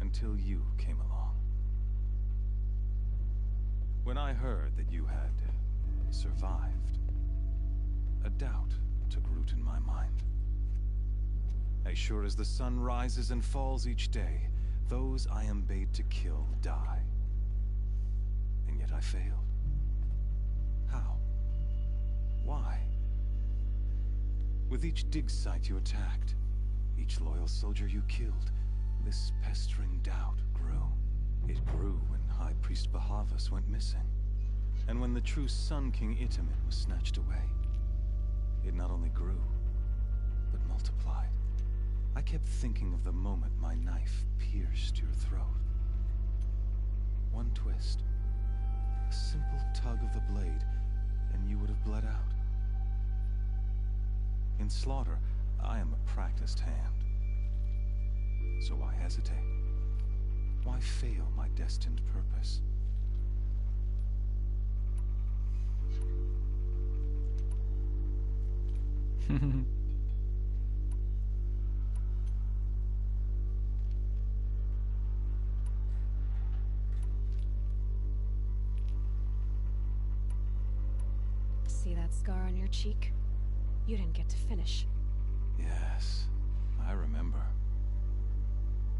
O: Until you came along. When I heard that you had survived, a doubt took root in my mind. As sure as the sun rises and falls each day, those I am bade to kill die. And yet I failed. How? Why? With each dig site you attacked, each loyal soldier you killed, this pestering doubt grew. It grew when High Priest Bahavas went missing. And when the true Sun King Itamen was snatched away. It not only grew, but multiplied. I kept thinking of the moment my knife pierced your throat. One twist, a simple tug of the blade, and you would have bled out. In slaughter, I am a practiced hand. So why hesitate? Why fail my destined purpose?
B: See that scar on your cheek? You didn't get to finish.
O: Yes, I remember.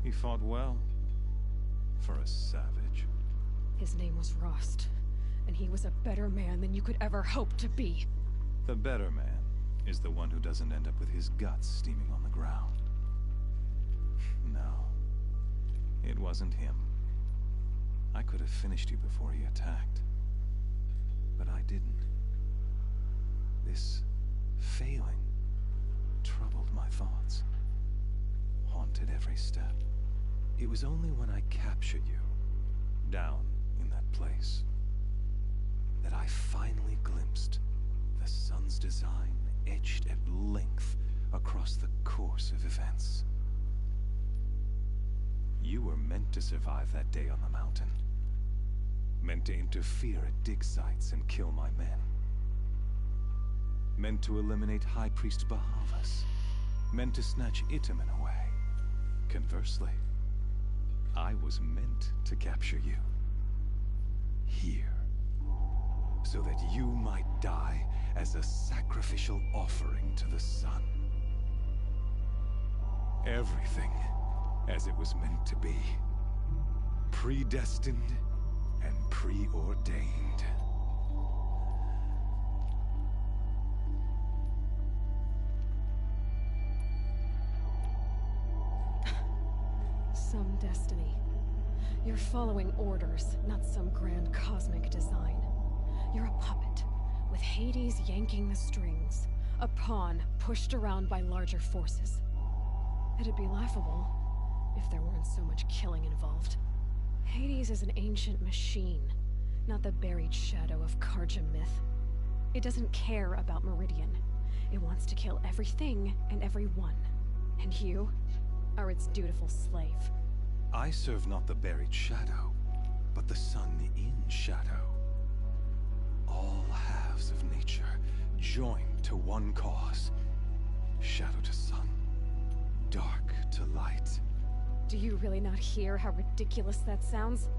O: He fought well. For a savage.
B: His name was Rost, and he was a better man than you could ever hope to be.
O: The better man is the one who doesn't end up with his guts steaming on the ground. No, it wasn't him. I could have finished you before he attacked. But I didn't. This failing troubled my thoughts. Haunted every step. It was only when I captured you, down in that place, that I finally glimpsed the sun's design etched at length across the course of events. You were meant to survive that day on the mountain. Meant to interfere at dig sites and kill my men. Meant to eliminate High Priest Bahavas. Meant to snatch Itamen away. Conversely, I was meant to capture you. Here. So that you might die as a sacrificial offering to the sun. Everything as it was meant to be. Predestined and preordained.
B: Some destiny. You're following orders, not some grand cosmic design. You're a puppet, with Hades yanking the strings. A pawn pushed around by larger forces. It'd be laughable if there weren't so much killing involved. Hades is an ancient machine, not the buried shadow of Karja myth. It doesn't care about Meridian. It wants to kill everything and everyone. And you are its dutiful slave.
O: I serve not the buried shadow, but the sun in shadow. All halves of nature joined to one cause. Shadow to sun, dark to light.
B: Do you really not hear how ridiculous that sounds?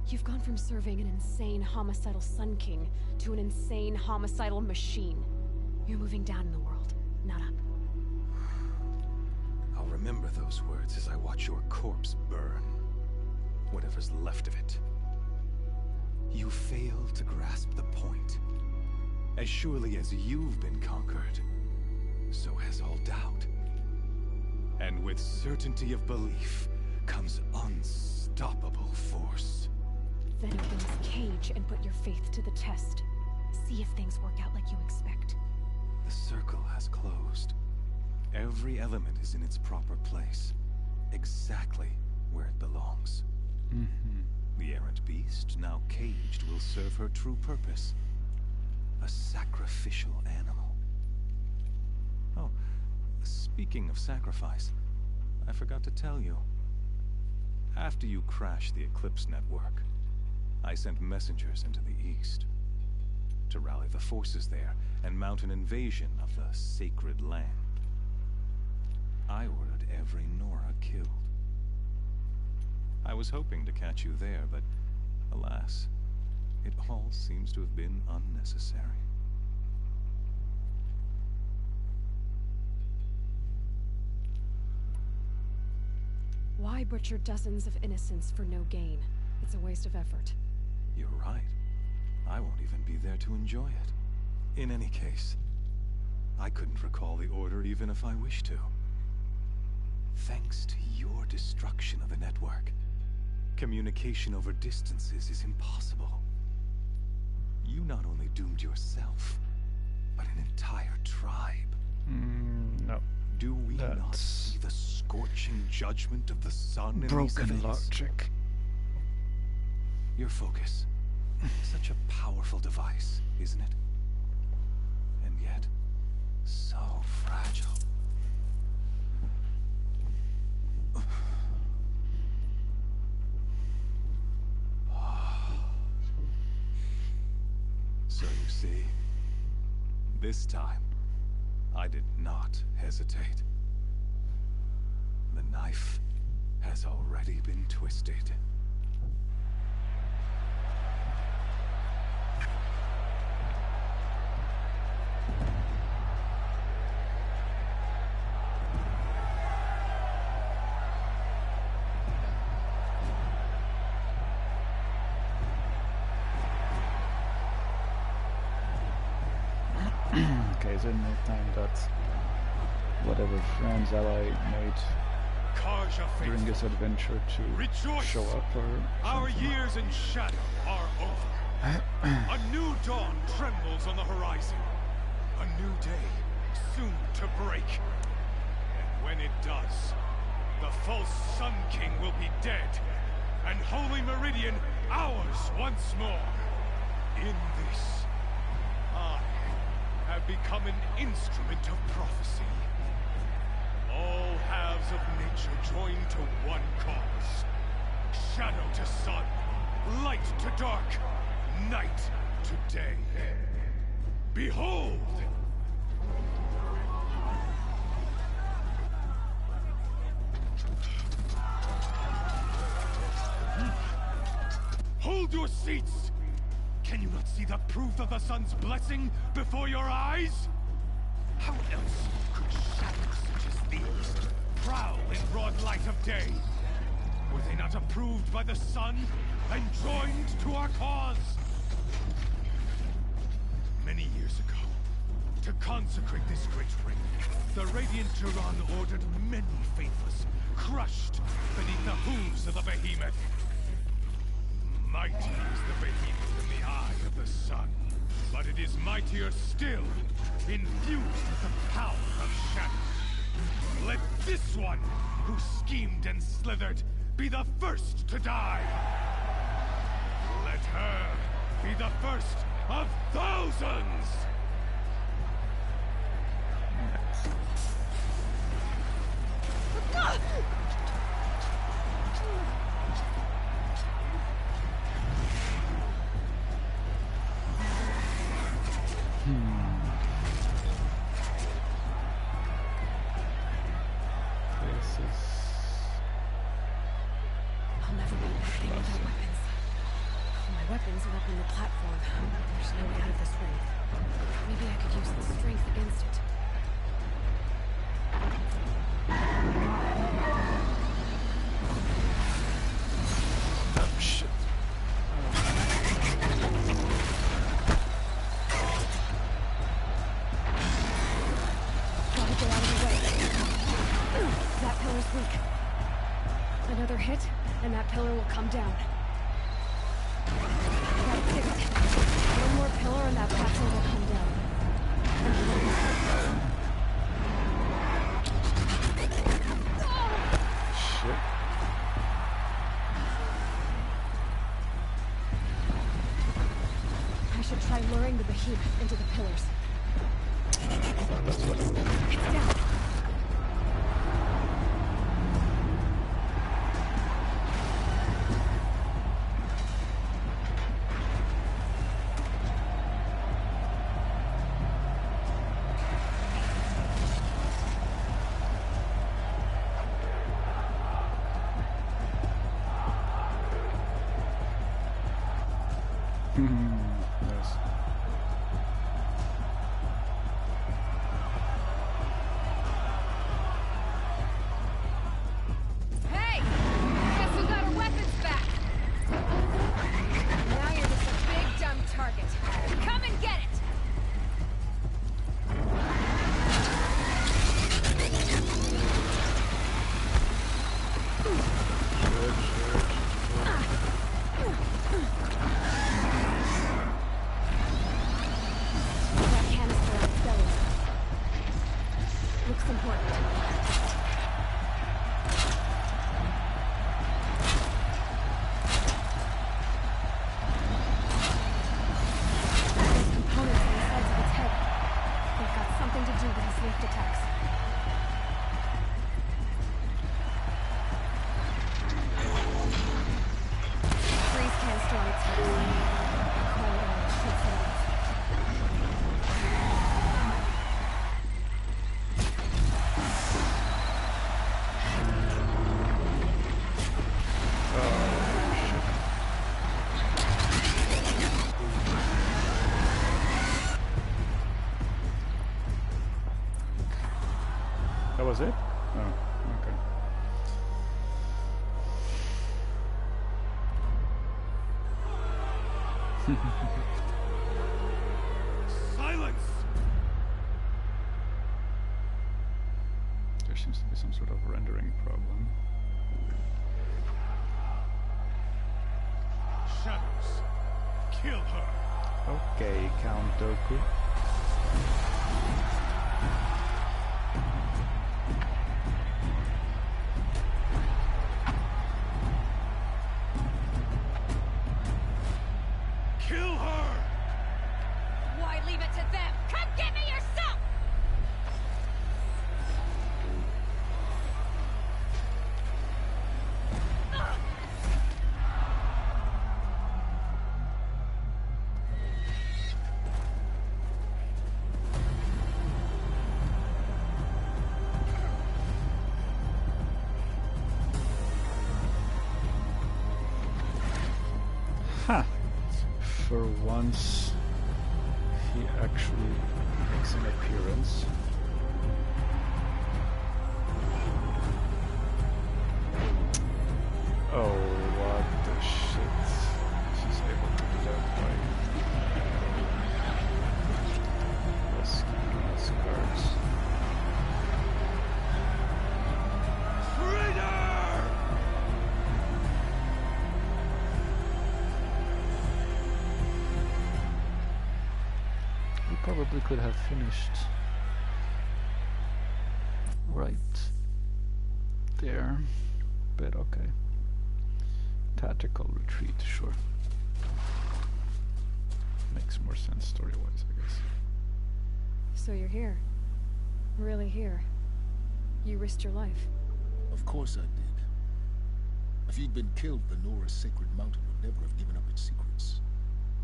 B: You've gone from serving an insane homicidal Sun King to an insane homicidal machine. You're moving down in the world, not up.
O: I'll remember those words as I watch your corpse burn. Whatever's left of it. You fail to grasp the point. As surely as you've been conquered, so has all doubt. And with certainty of belief comes unstoppable force.
B: Then open this cage and put your faith to the test. See if things work out like you expect.
O: The circle has closed. Every element is in its proper place. Exactly where it belongs. The errant beast, now caged, will serve her true purpose. A sacrificial animal. Oh, speaking of sacrifice, I forgot to tell you. After you crashed the Eclipse network, I sent messengers into the east to rally the forces there and mount an invasion of the sacred land. I ordered every Nora killed. I was hoping to catch you there, but alas, it all seems to have been unnecessary.
B: Why butcher dozens of innocents for no gain? It's a waste of effort.
O: You're right. I won't even be there to enjoy it. In any case, I couldn't recall the order even if I wished to. Thanks to your destruction of the network, communication over distances is impossible. You not only doomed yourself, but an entire tribe.
A: No.
O: Do we not see the scorching judgment of the sun in these
A: broken
O: events?
A: logic.
O: Your focus. Such a powerful device, isn't it? And yet, so fragile. So you see, this time, I did not hesitate. The knife has already been twisted.
A: Okay, so in the time that whatever friends ally made during this adventure to show up or
P: our
A: something.
P: years in shadow are over. A new dawn trembles on the horizon. A new day soon to break. And when it does, the false Sun King will be dead, and Holy Meridian ours once more. In this, I have become an instrument of prophecy. All halves of nature join to one cause. Shadow to sun, light to dark, night to day. Behold! Hold your seats! Can you not see the proof of the sun's blessing before your eyes? How else could shadows such as these prowl in broad light of day? Were they not approved by the sun and joined to our cause? Many years ago, to consecrate this great ring, the Radiant Turan ordered many faithless crushed beneath the hooves of the behemoth. Mighty is the behemoth in the eye of the sun, but it is mightier still, infused with the power of shadow. Let this one, who schemed and slithered, be the first to die. Let her be the first of thousands.
B: I'll never be back there without weapons. My weapons are up on the platform. There's no way out of this ring. Maybe I could use the strength against it.
A: Oh shit.
B: Gotta get out of the way. That pillar's weak. Another hit, and that pillar will come down. That's it. One more pillar and that platform will come down.
A: Shit.
B: I should try luring the behemoth into the pillars.
A: That's what I'm doing.
B: It's down.
A: Nice.
B: Hey! Guess who got our weapons back? Now you're just a big dumb target. Come and get it! That canister on its belly. Looks important. Those components on the sides of its head. They've got something to do with his lift attacks. Freeze canister on its head. Quiet on it, shoot somebody.
A: That was it? Oh, okay.
P: Silence!
A: There seems to be some sort of rendering problem.
P: Shadows, kill her.
A: Okay, Count Dooku.
P: Kill her!
B: Why leave it to them? Come get me yourself!
A: Huh. For once, he actually makes an appearance. Oh, what the shit. She's able to do that by rescuing us guards.
P: Traitor!
A: We probably could have finished right there, but okay. Tactical retreat, sure. Makes more sense story-wise, I guess.
B: So you're here. Really here. You risked your life.
C: Of course I did. If you'd been killed, the Nora's sacred mountain would never have given up its secrets.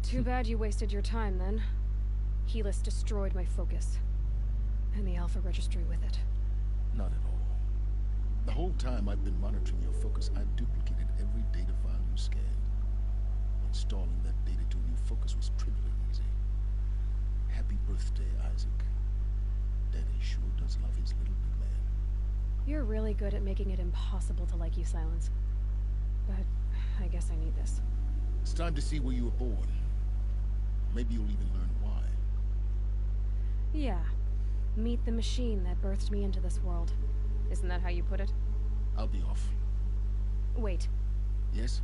B: Too bad you wasted your time, then. Helis destroyed my focus. And the Alpha Registry with it.
C: Not at all. The whole time I've been monitoring your focus, I've duplicated every data file you scanned. Installing that data to a new focus was trivially easy. Happy birthday, Isaac. Daddy sure does love his little big man.
B: You're really good at making it impossible to like you, Silence. But I guess I need this.
C: It's time to see where you were born. Maybe you'll even learn why.
B: Yeah. Meet the machine that birthed me into this world. Isn't that how you put it?
C: I'll be off.
B: Wait.
C: Yes?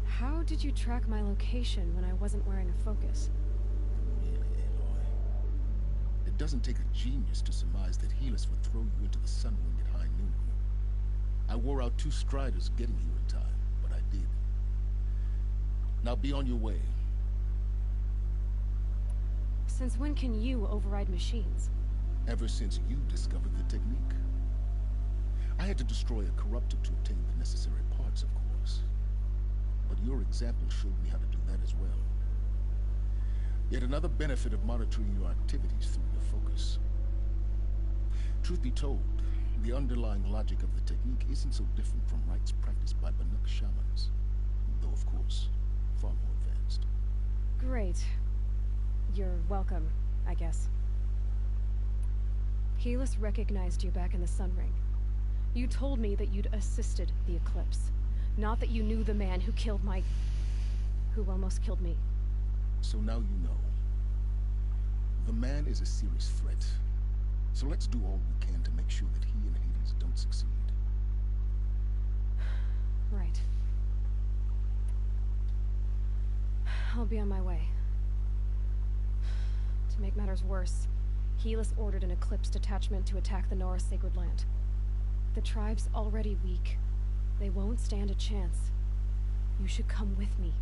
B: How did you track my location when I wasn't wearing a focus?
C: Really, Aloy? It doesn't take a genius to surmise that Helis would throw you into the sun ring at high noon. I wore out 2 striders getting here in time, but I did. Now be on your way.
B: Since when can you override machines?
C: Ever since you discovered the technique. I had to destroy a corruptor to obtain the necessary parts, of course. But your example showed me how to do that as well. Yet another benefit of monitoring your activities through your focus. Truth be told, the underlying logic of the technique isn't so different from rites practiced by Banuk shamans, though of course, far more advanced.
B: Great. You're welcome, I guess. Helis recognized you back in the Sun Ring. You told me that you'd assisted the Eclipse, not that you knew the man who killed who almost killed me.
C: So now you know. The man is a serious threat. So let's do all we can to make sure that he and Hades don't succeed.
B: Right. I'll be on my way. To make matters worse, Helis ordered an Eclipse detachment to attack the Nora Sacred Land. The tribe's already weak. They won't stand a chance. You should come with me.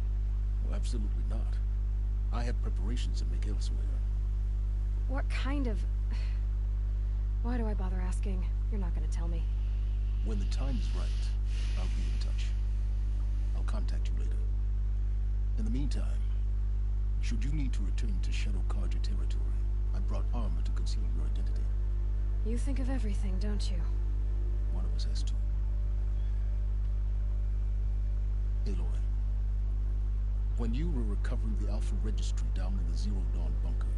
C: Well, absolutely not. I have preparations to make elsewhere.
B: What kind of... Why do I bother asking? You're not gonna tell me.
C: When the time is right, I'll be in touch. I'll contact you later. In the meantime, should you need to return to Shadow Carja territory, I brought armor to conceal your identity.
B: You think of everything, don't you?
C: One of us has to. Aloy, when you were recovering the Alpha Registry down in the Zero Dawn bunker,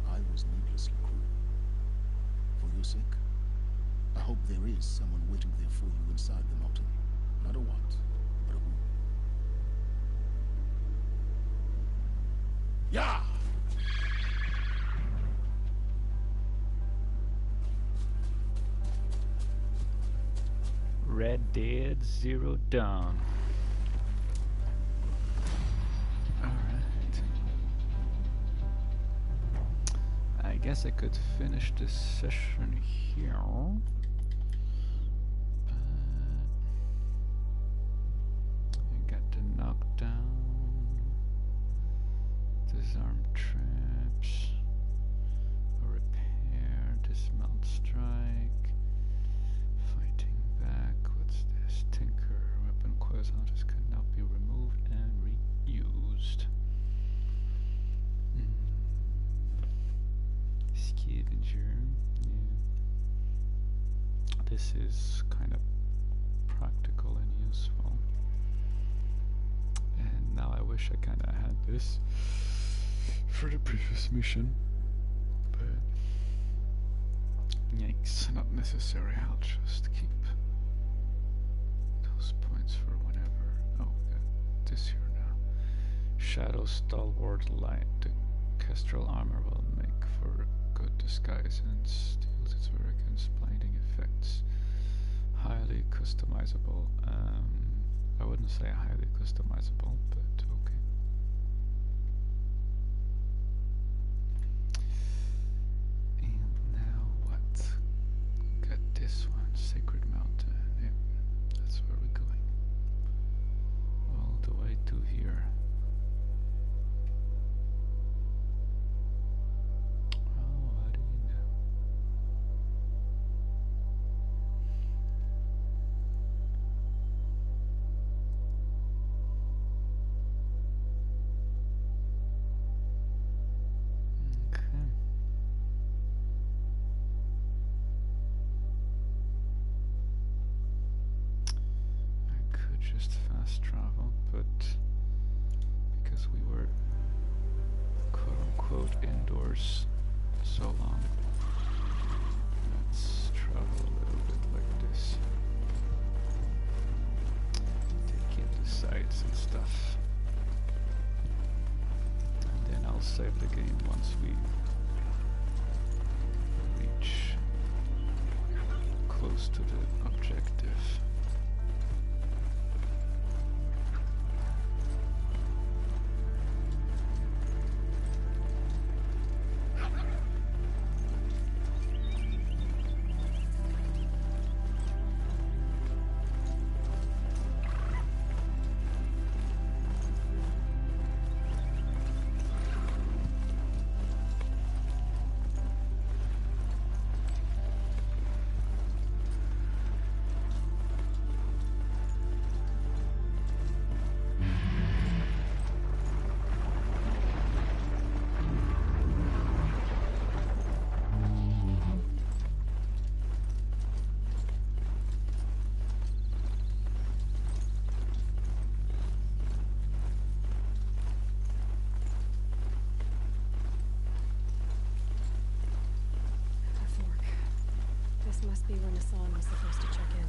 C: I was needlessly cruel. For your sake, I hope there is someone waiting there for you inside the mountain. Not a what, but a who. Yeah!
A: Red Dead Zero Dawn. Alright. I guess I could finish this session here. I got the knockdown, disarm traps, repair, dismount strike, fighting back. What's this? Tinker. Weapon coils hunters could not be removed and reused. Scavenger. Yeah. This is kind of practical and useful. And now I wish I kind of had this for the previous mission. But yikes, not necessary. I'll just keep those points for whenever. Oh, got this here now. Shadow Stalwart Light. The Kestrel armor will make for good disguise and steals its against blinding effects. Highly customizable. I wouldn't say highly customizable, but okay. And now what? Got this one, Sacred Mountain. Yep, that's where we're going. All the way to here. Oh, what do you know? Okay. I could just fast travel, but because we were quote-unquote indoors so long, let's travel a little bit like this. Take in the sights and stuff. And then I'll save the game once we reach close to the objective.
B: Must be when Hassan was supposed to check in.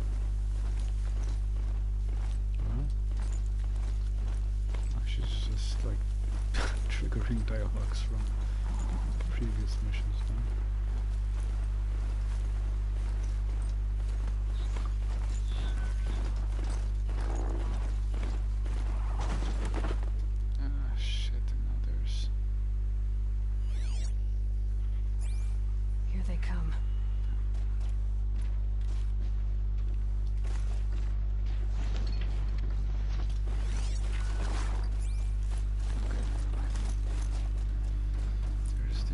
A: She's just like triggering dialogues from previous missions now. Ah, shit, and others.
B: Here they come.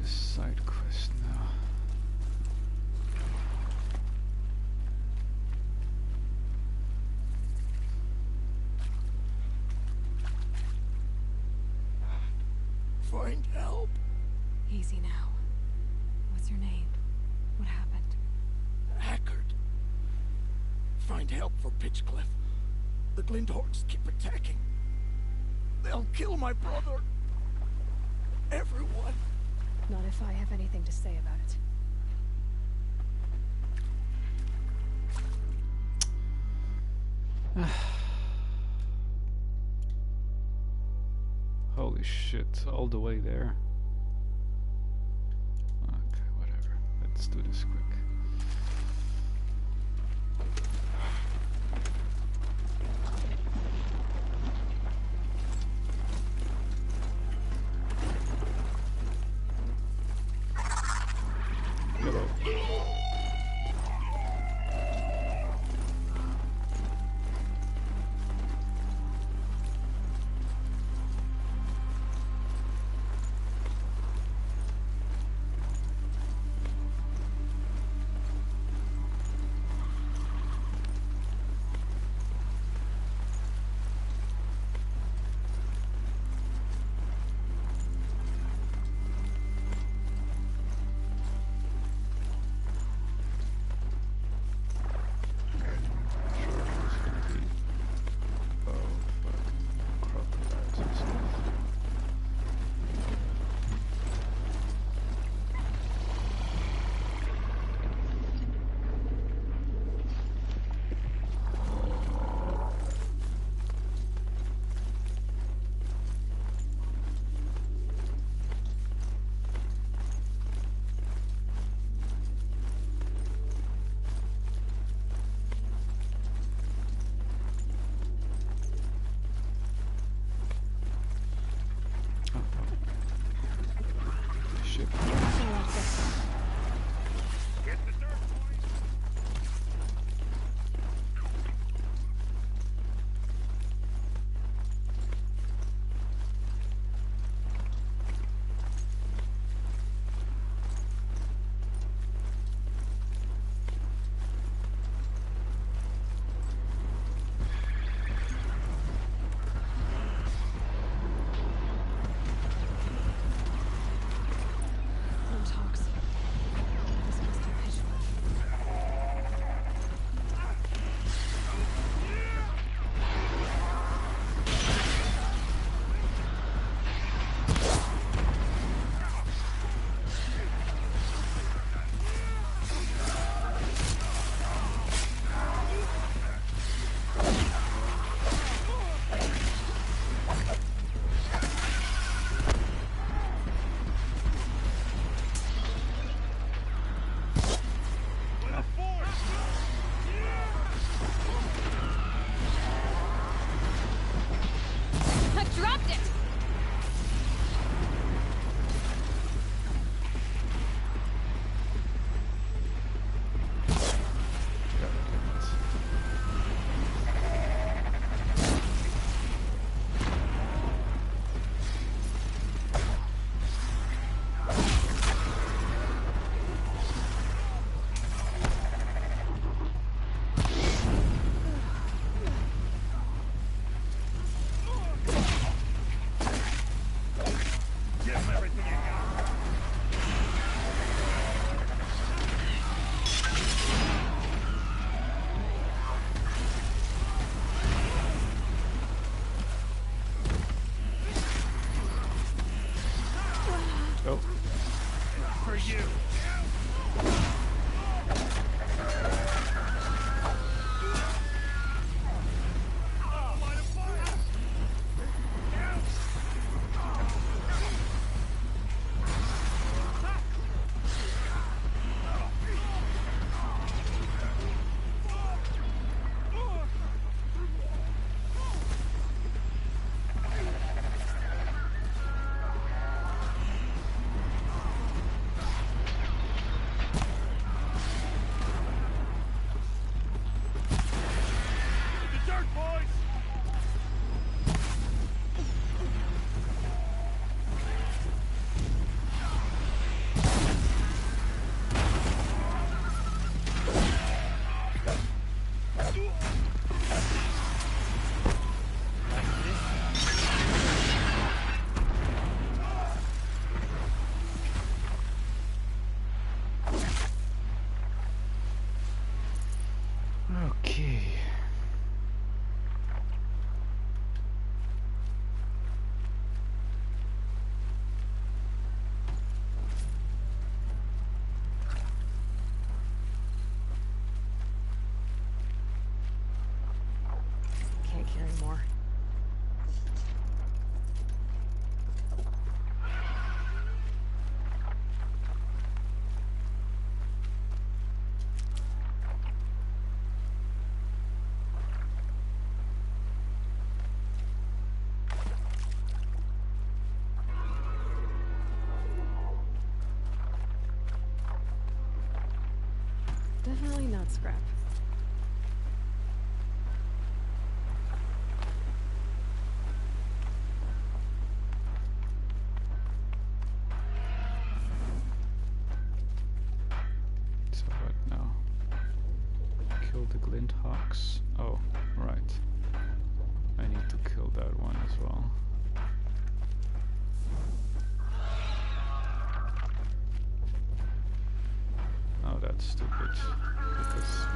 A: Side quest now.
Q: Find help.
B: Easy now. What's your name? What happened?
Q: Hackard. Find help for Pitchcliff. The Glindhorns keep attacking. They'll kill my brother. Everyone.
B: Not if I have anything to say about it.
A: Holy shit, all the way there. Okay, whatever. Let's do this quick. Okay.
B: Can't carry more. Definitely not scrap.
A: So what now? Kill the glint hawks. Oh, right. I need to kill that one as well. Oh, that's stupid. Because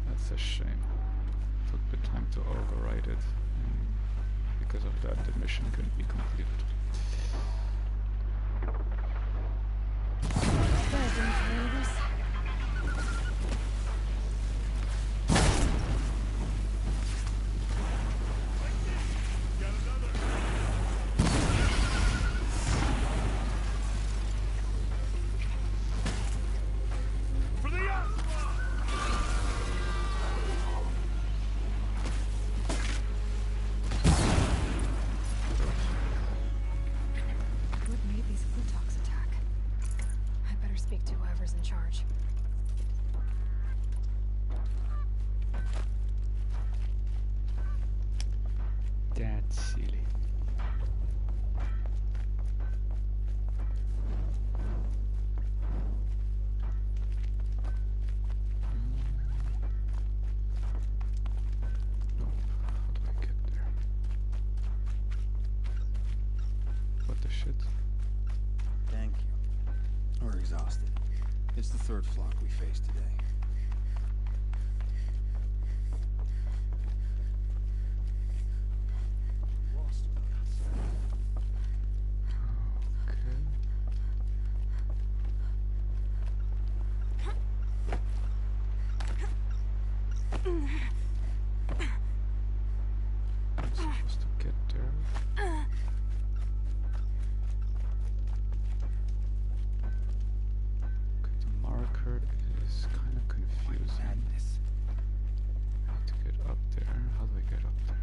A: that's a shame. Took the time to overwrite it, and because of that, the mission couldn't be completed.
B: What made these Glintox attack? I better speak to whoever's in charge.
A: That's silly. Nope. How do I get there? What the shit?
O: Thank you. We're exhausted. It's the third flock we faced today.
A: I'm supposed to get there. Okay, the marker is kind of confusing. I need to get up there. How do I get up there?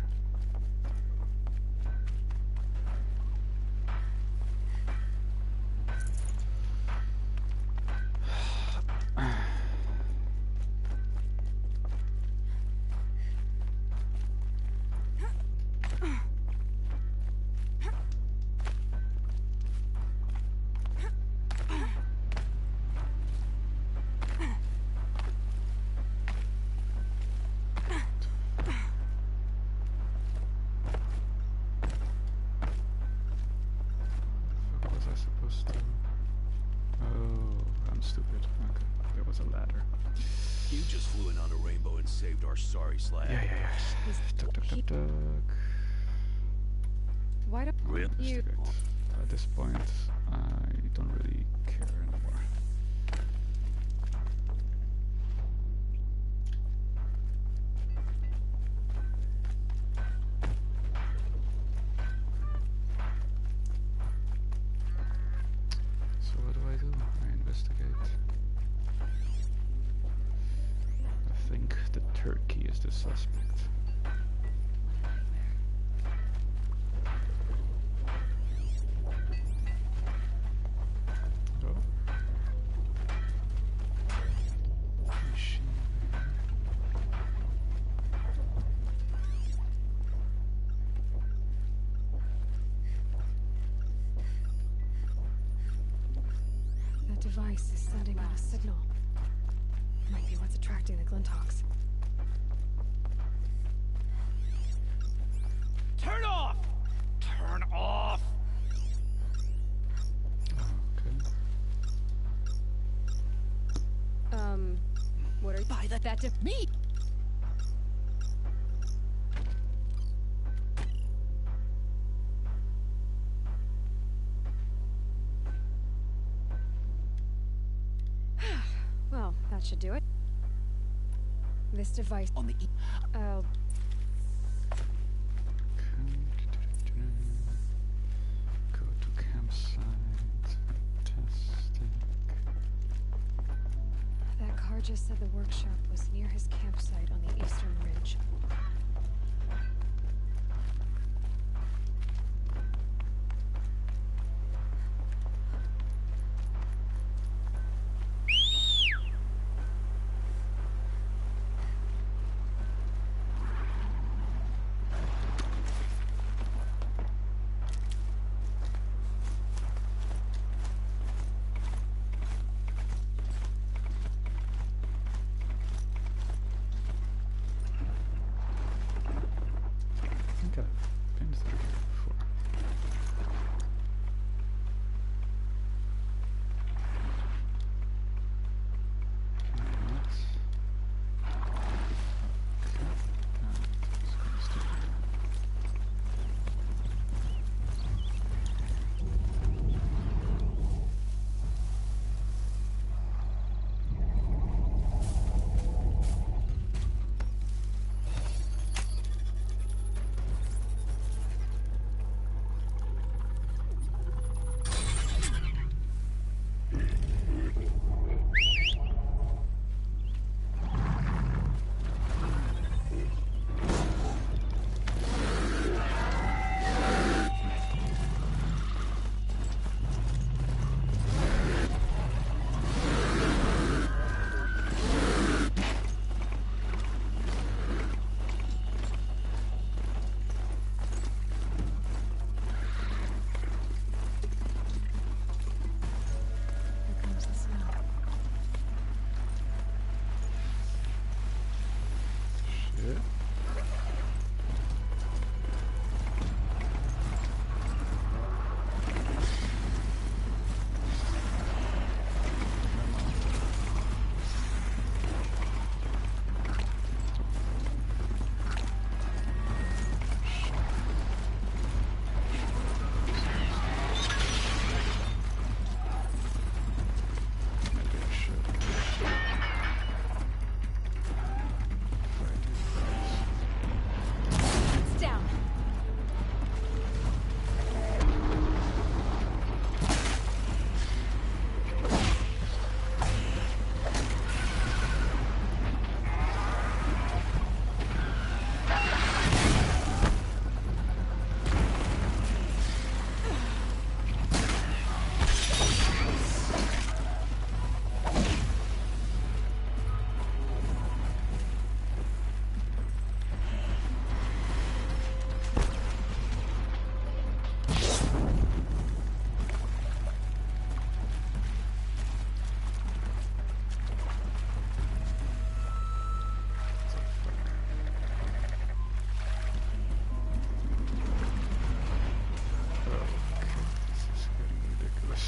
A: What was I supposed to? Oh, I'm stupid. Okay, there was a ladder.
R: You just flew in on a rainbow and saved our sorry slag.
A: Yeah. Duck, duck, duck, duck.
B: Why don't
R: Really?
B: you?
A: At this point, I don't really care anymore. So what do? I investigate. I think the turkey is the suspect. Oh. Machine.
B: That device is sending out a signal. Might be what's attracting the Glintox. that to me. Well, that should do it. This device on the
A: Go to campsite. Fantastic.
B: That car just said the workshop was near his campsite on the eastern ridge.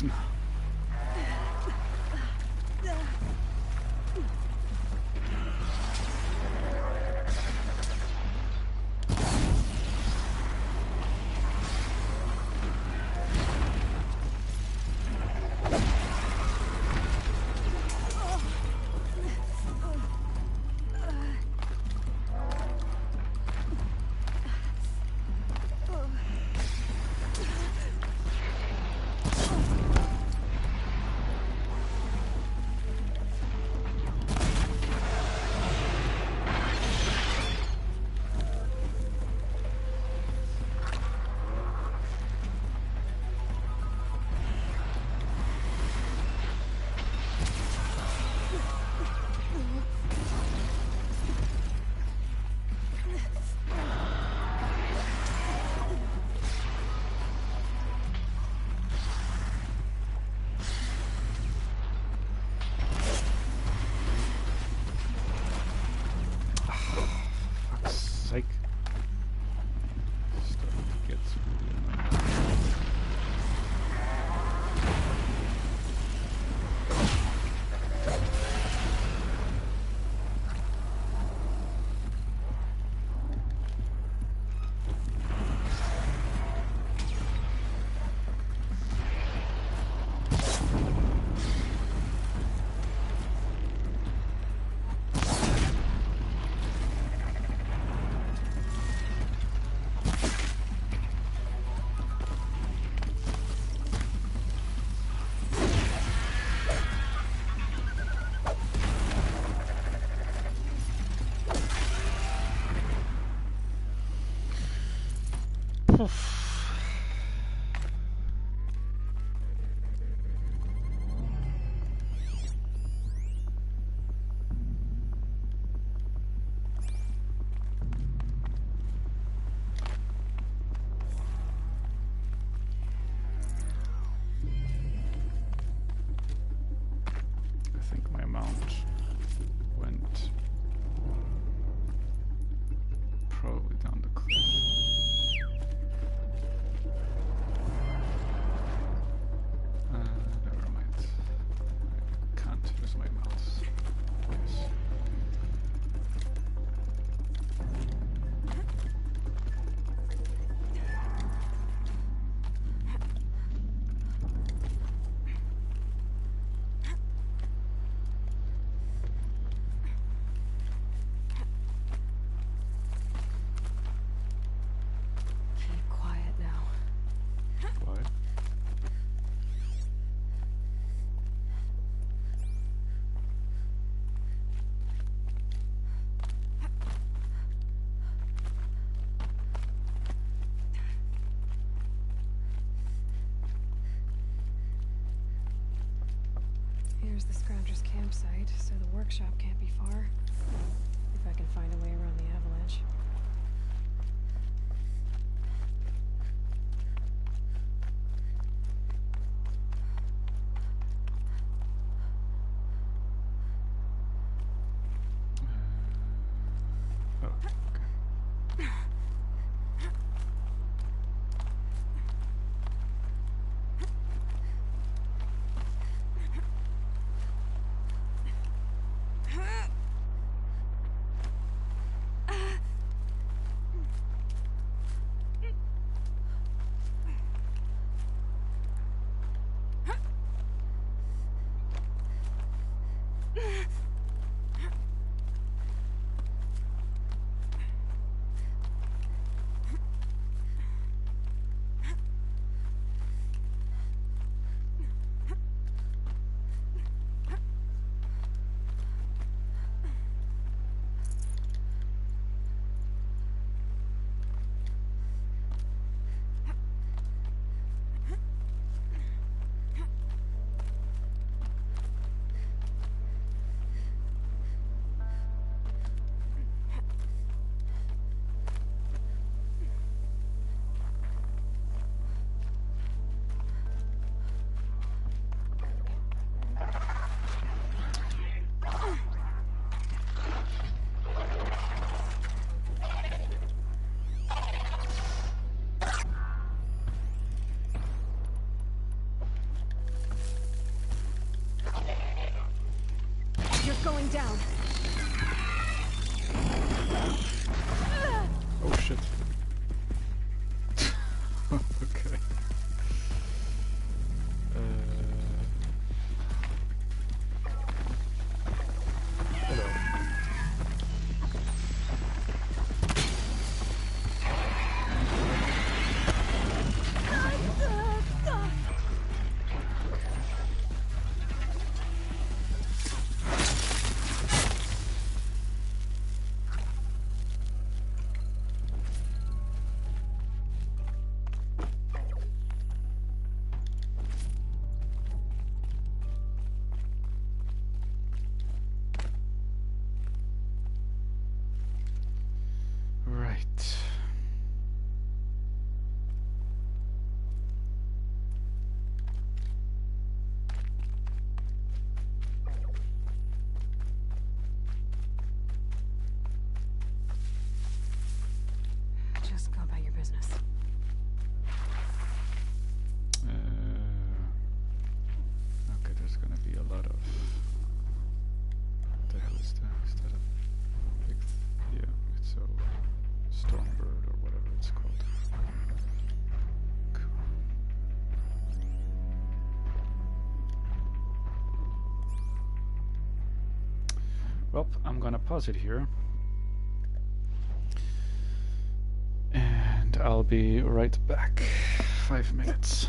A: No. I think my mount went probably down the cliff. Never mind. I can't use my mouse. Yes.
B: Keep quiet now.
A: Why?
B: Here's the Scrounger's campsite, so the workshop can't be far. If I can find a way around the avalanche.
A: Oh, okay.
B: You're going down.
A: Oh shit. Okay. Hello. Right.
B: Just go about your business.
A: Okay, there's gonna be a lot of. What the hell is that? Is that a big? Yeah, it's a stormbird or whatever it's called. Cool. Well, I'm gonna pause it here. And I'll be right back. 5 minutes.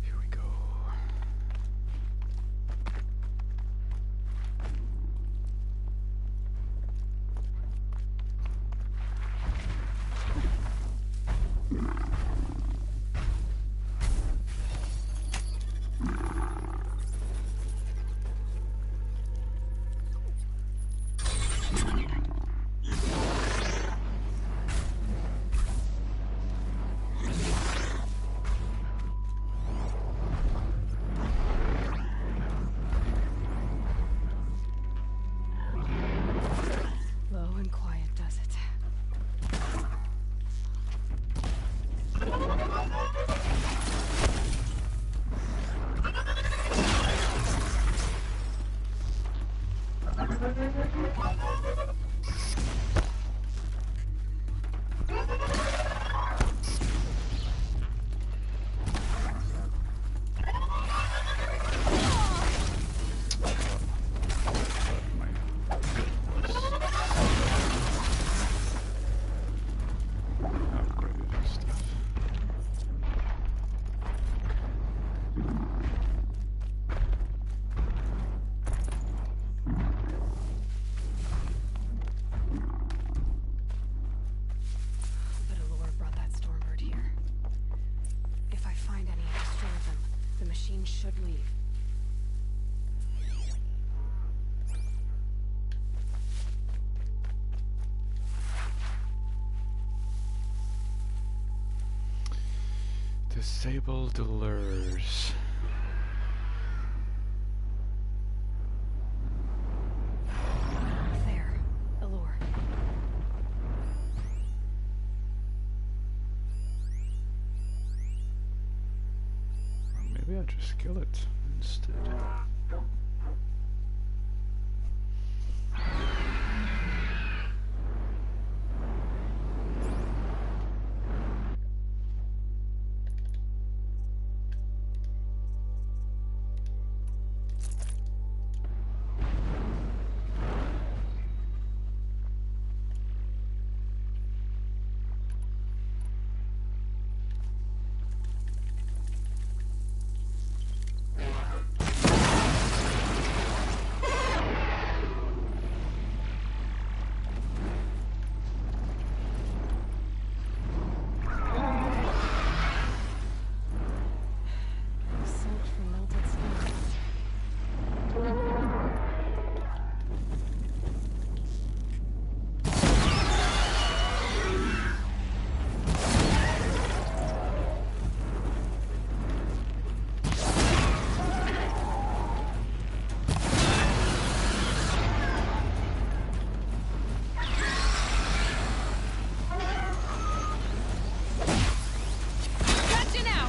A: Here we go.
B: Low and quiet does it. But Allure brought that Stormbird here. If I find any extra of them, the machine should leave.
A: Disable the lures.
B: There. Allure.
A: Maybe I just kill it instead.
B: Salt for melted stones. Gotcha now!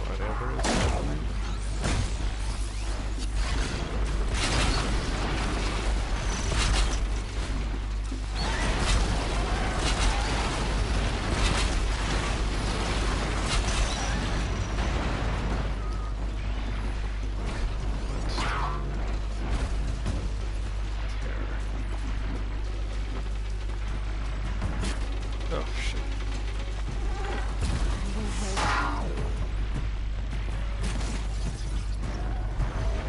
A: Whatever is happening. Oh shit.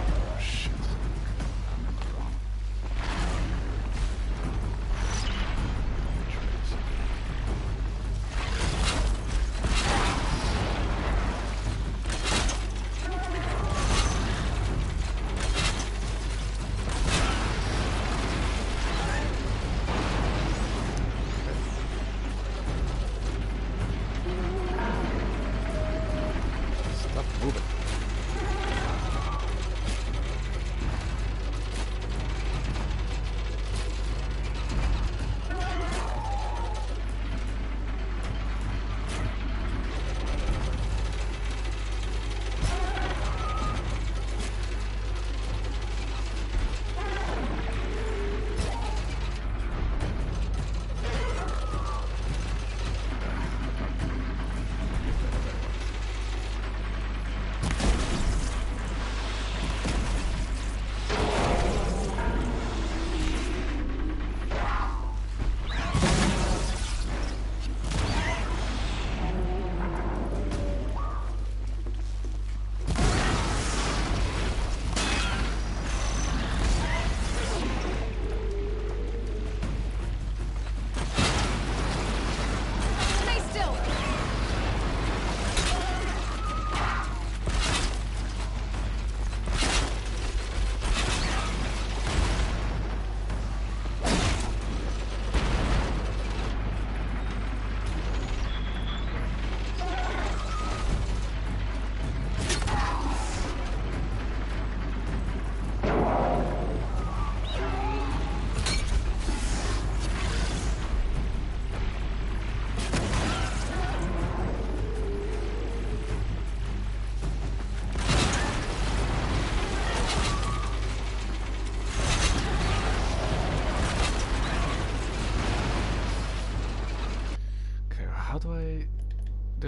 A: Oh shit. I'm in the wrong. Stop moving.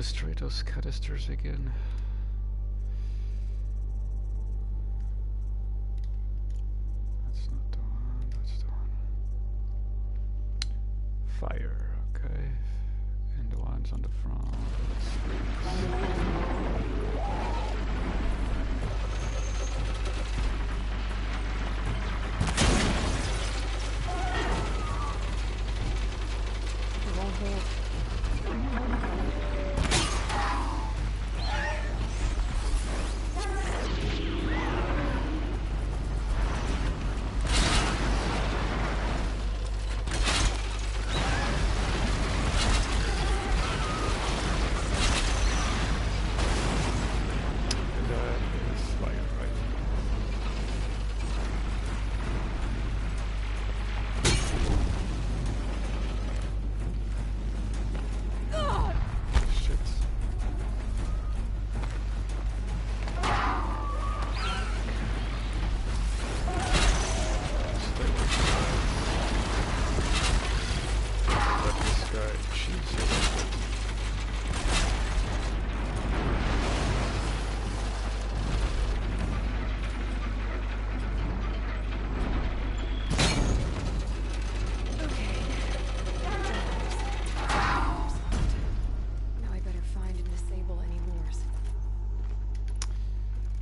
A: destroy those canisters again. That's not the one, that's the one. Fire, okay. And the ones on the front.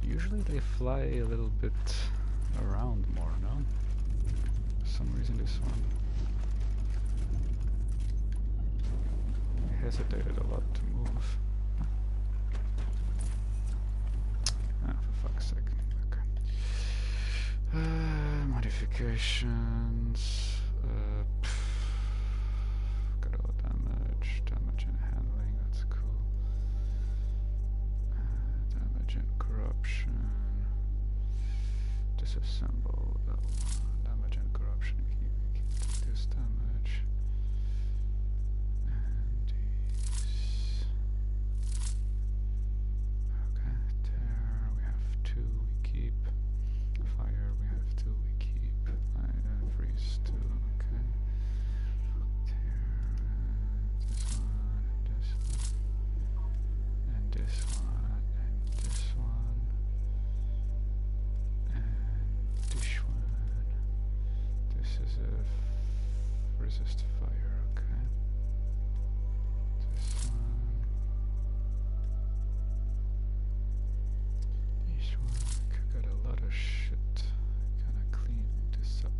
A: Usually they fly a little bit around more, no? For some reason this one hesitated a lot to move. Ah, for fuck's sake. Okay. Modifications. Got all damage and handling, that's cool. Damage and corruption. Disassemble that one. Damage and corruption. Keep this damage. And these. Okay, tear. We have 2 we keep. Fire we have 2 we keep. Freeze 2, okay. Tear. This one, and this one. And this one. This one. This is a resist fire, okay. This one. This one. Got a lot of shit. Gotta clean this up.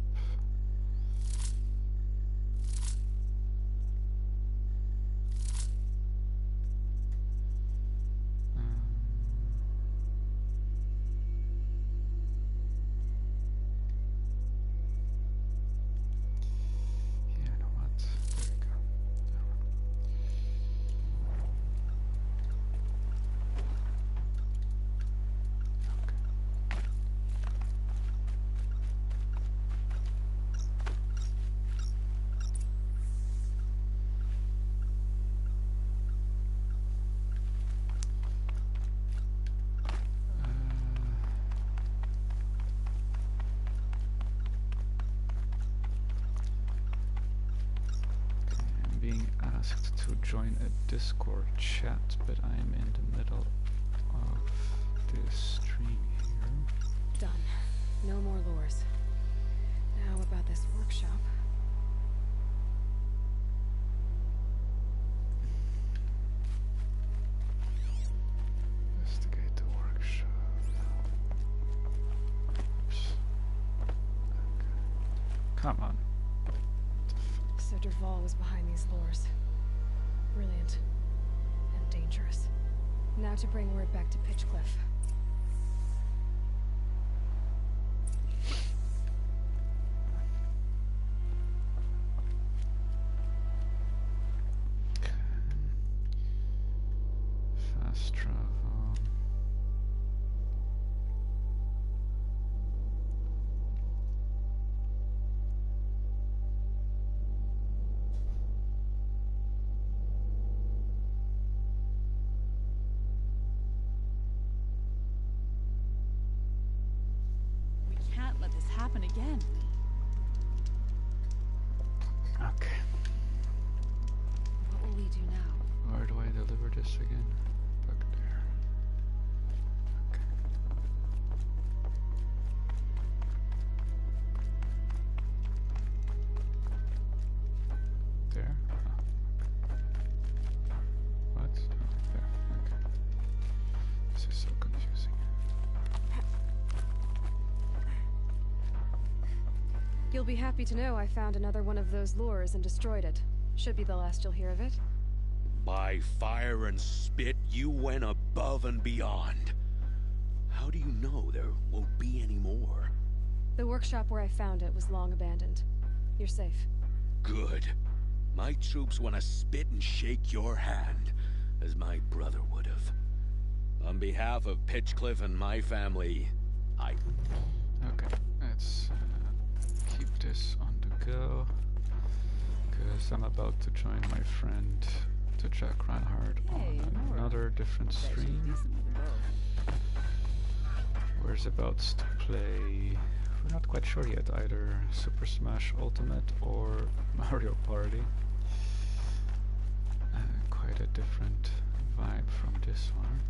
A: Yeah, you know what? There we go. That one. I'm being asked to join a Discord chat, but I'm in the middle of this stream here.
B: Done. No more lures. Now about this workshop.
A: Investigate the workshop. Oops. Okay. Come on.
B: So Derval was behind these lures. Brilliant. And dangerous. Now to bring word back to Pitchcliff.
A: Fast travel.
S: We can't let this happen again.
A: Okay.
B: What will we do now?
A: Where do I deliver this again? Back there. Okay. There? Oh. What? Oh, there. Okay. This is so confusing.
B: You'll be happy to know I found another one of those lures and destroyed it. Should be the last you'll hear of it.
T: By fire and spit, you went above and beyond. How do you know there won't be any more?
B: The workshop where I found it was long abandoned. You're safe.
T: Good. My troops want to spit and shake your hand, as my brother would have. On behalf of Pitchcliff and my family,
A: Okay, let's keep this on the go, because I'm about to join my friend to Jack Reinhardt on another different stream. We're about to play, we're not quite sure yet, either Super Smash Ultimate or Mario Party. Quite a different vibe from this one.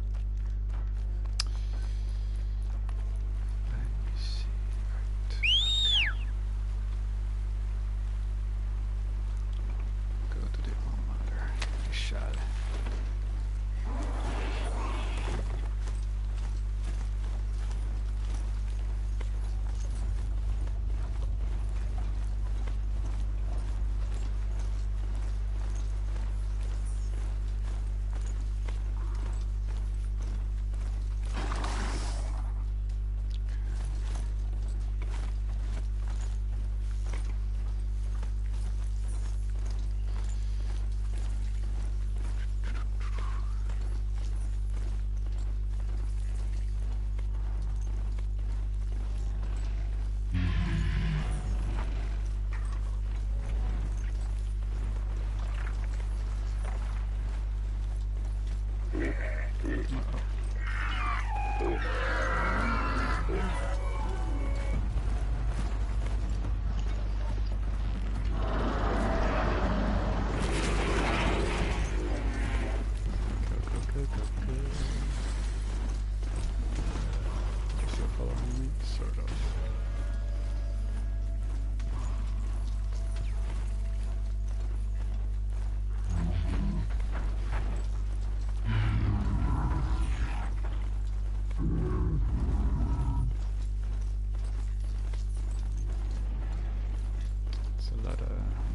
A: Let me see. Right. Okay. Go to the Almater. We shall.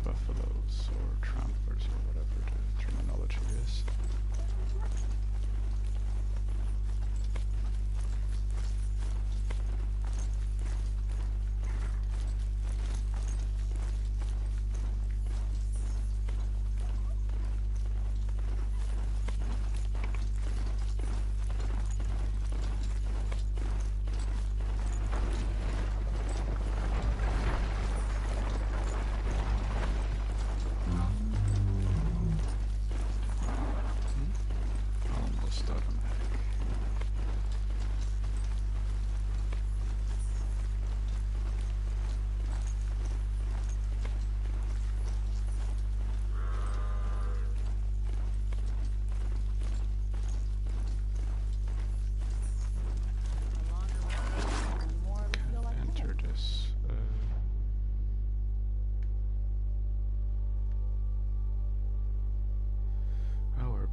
A: Buffaloes or tramplers or whatever the terminology is.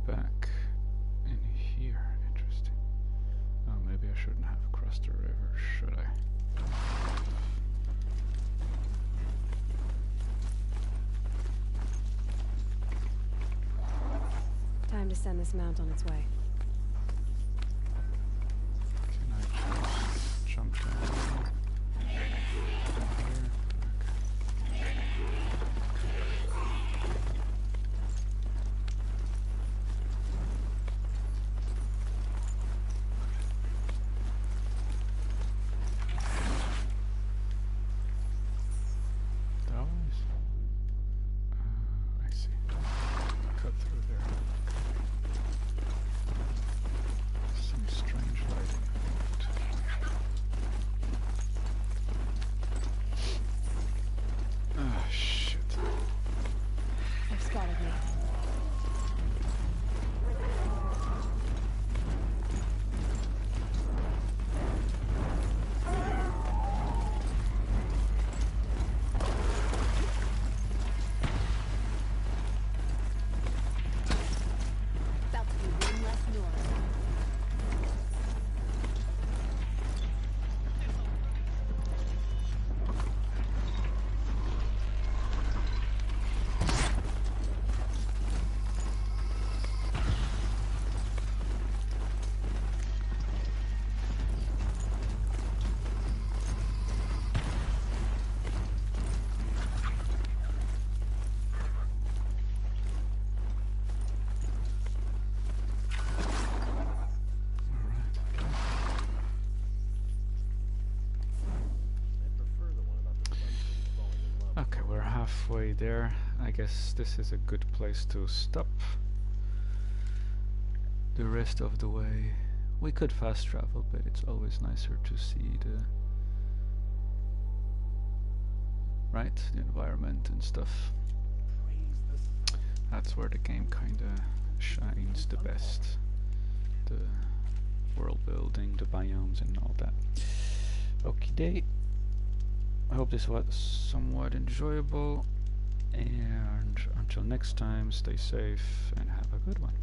A: Back in here. Interesting. Oh, maybe I shouldn't have crossed the river, should I?
B: Time to send this mount on its way.
A: Can I just jump down here? halfway there. I guess this is a good place to stop. The rest of the way, we could fast travel, but it's always nicer to see the environment and stuff. That's where the game kinda shines the best. The world building, the biomes and all that. Okay, I hope this was somewhat enjoyable, and until next time, stay safe and have a good one.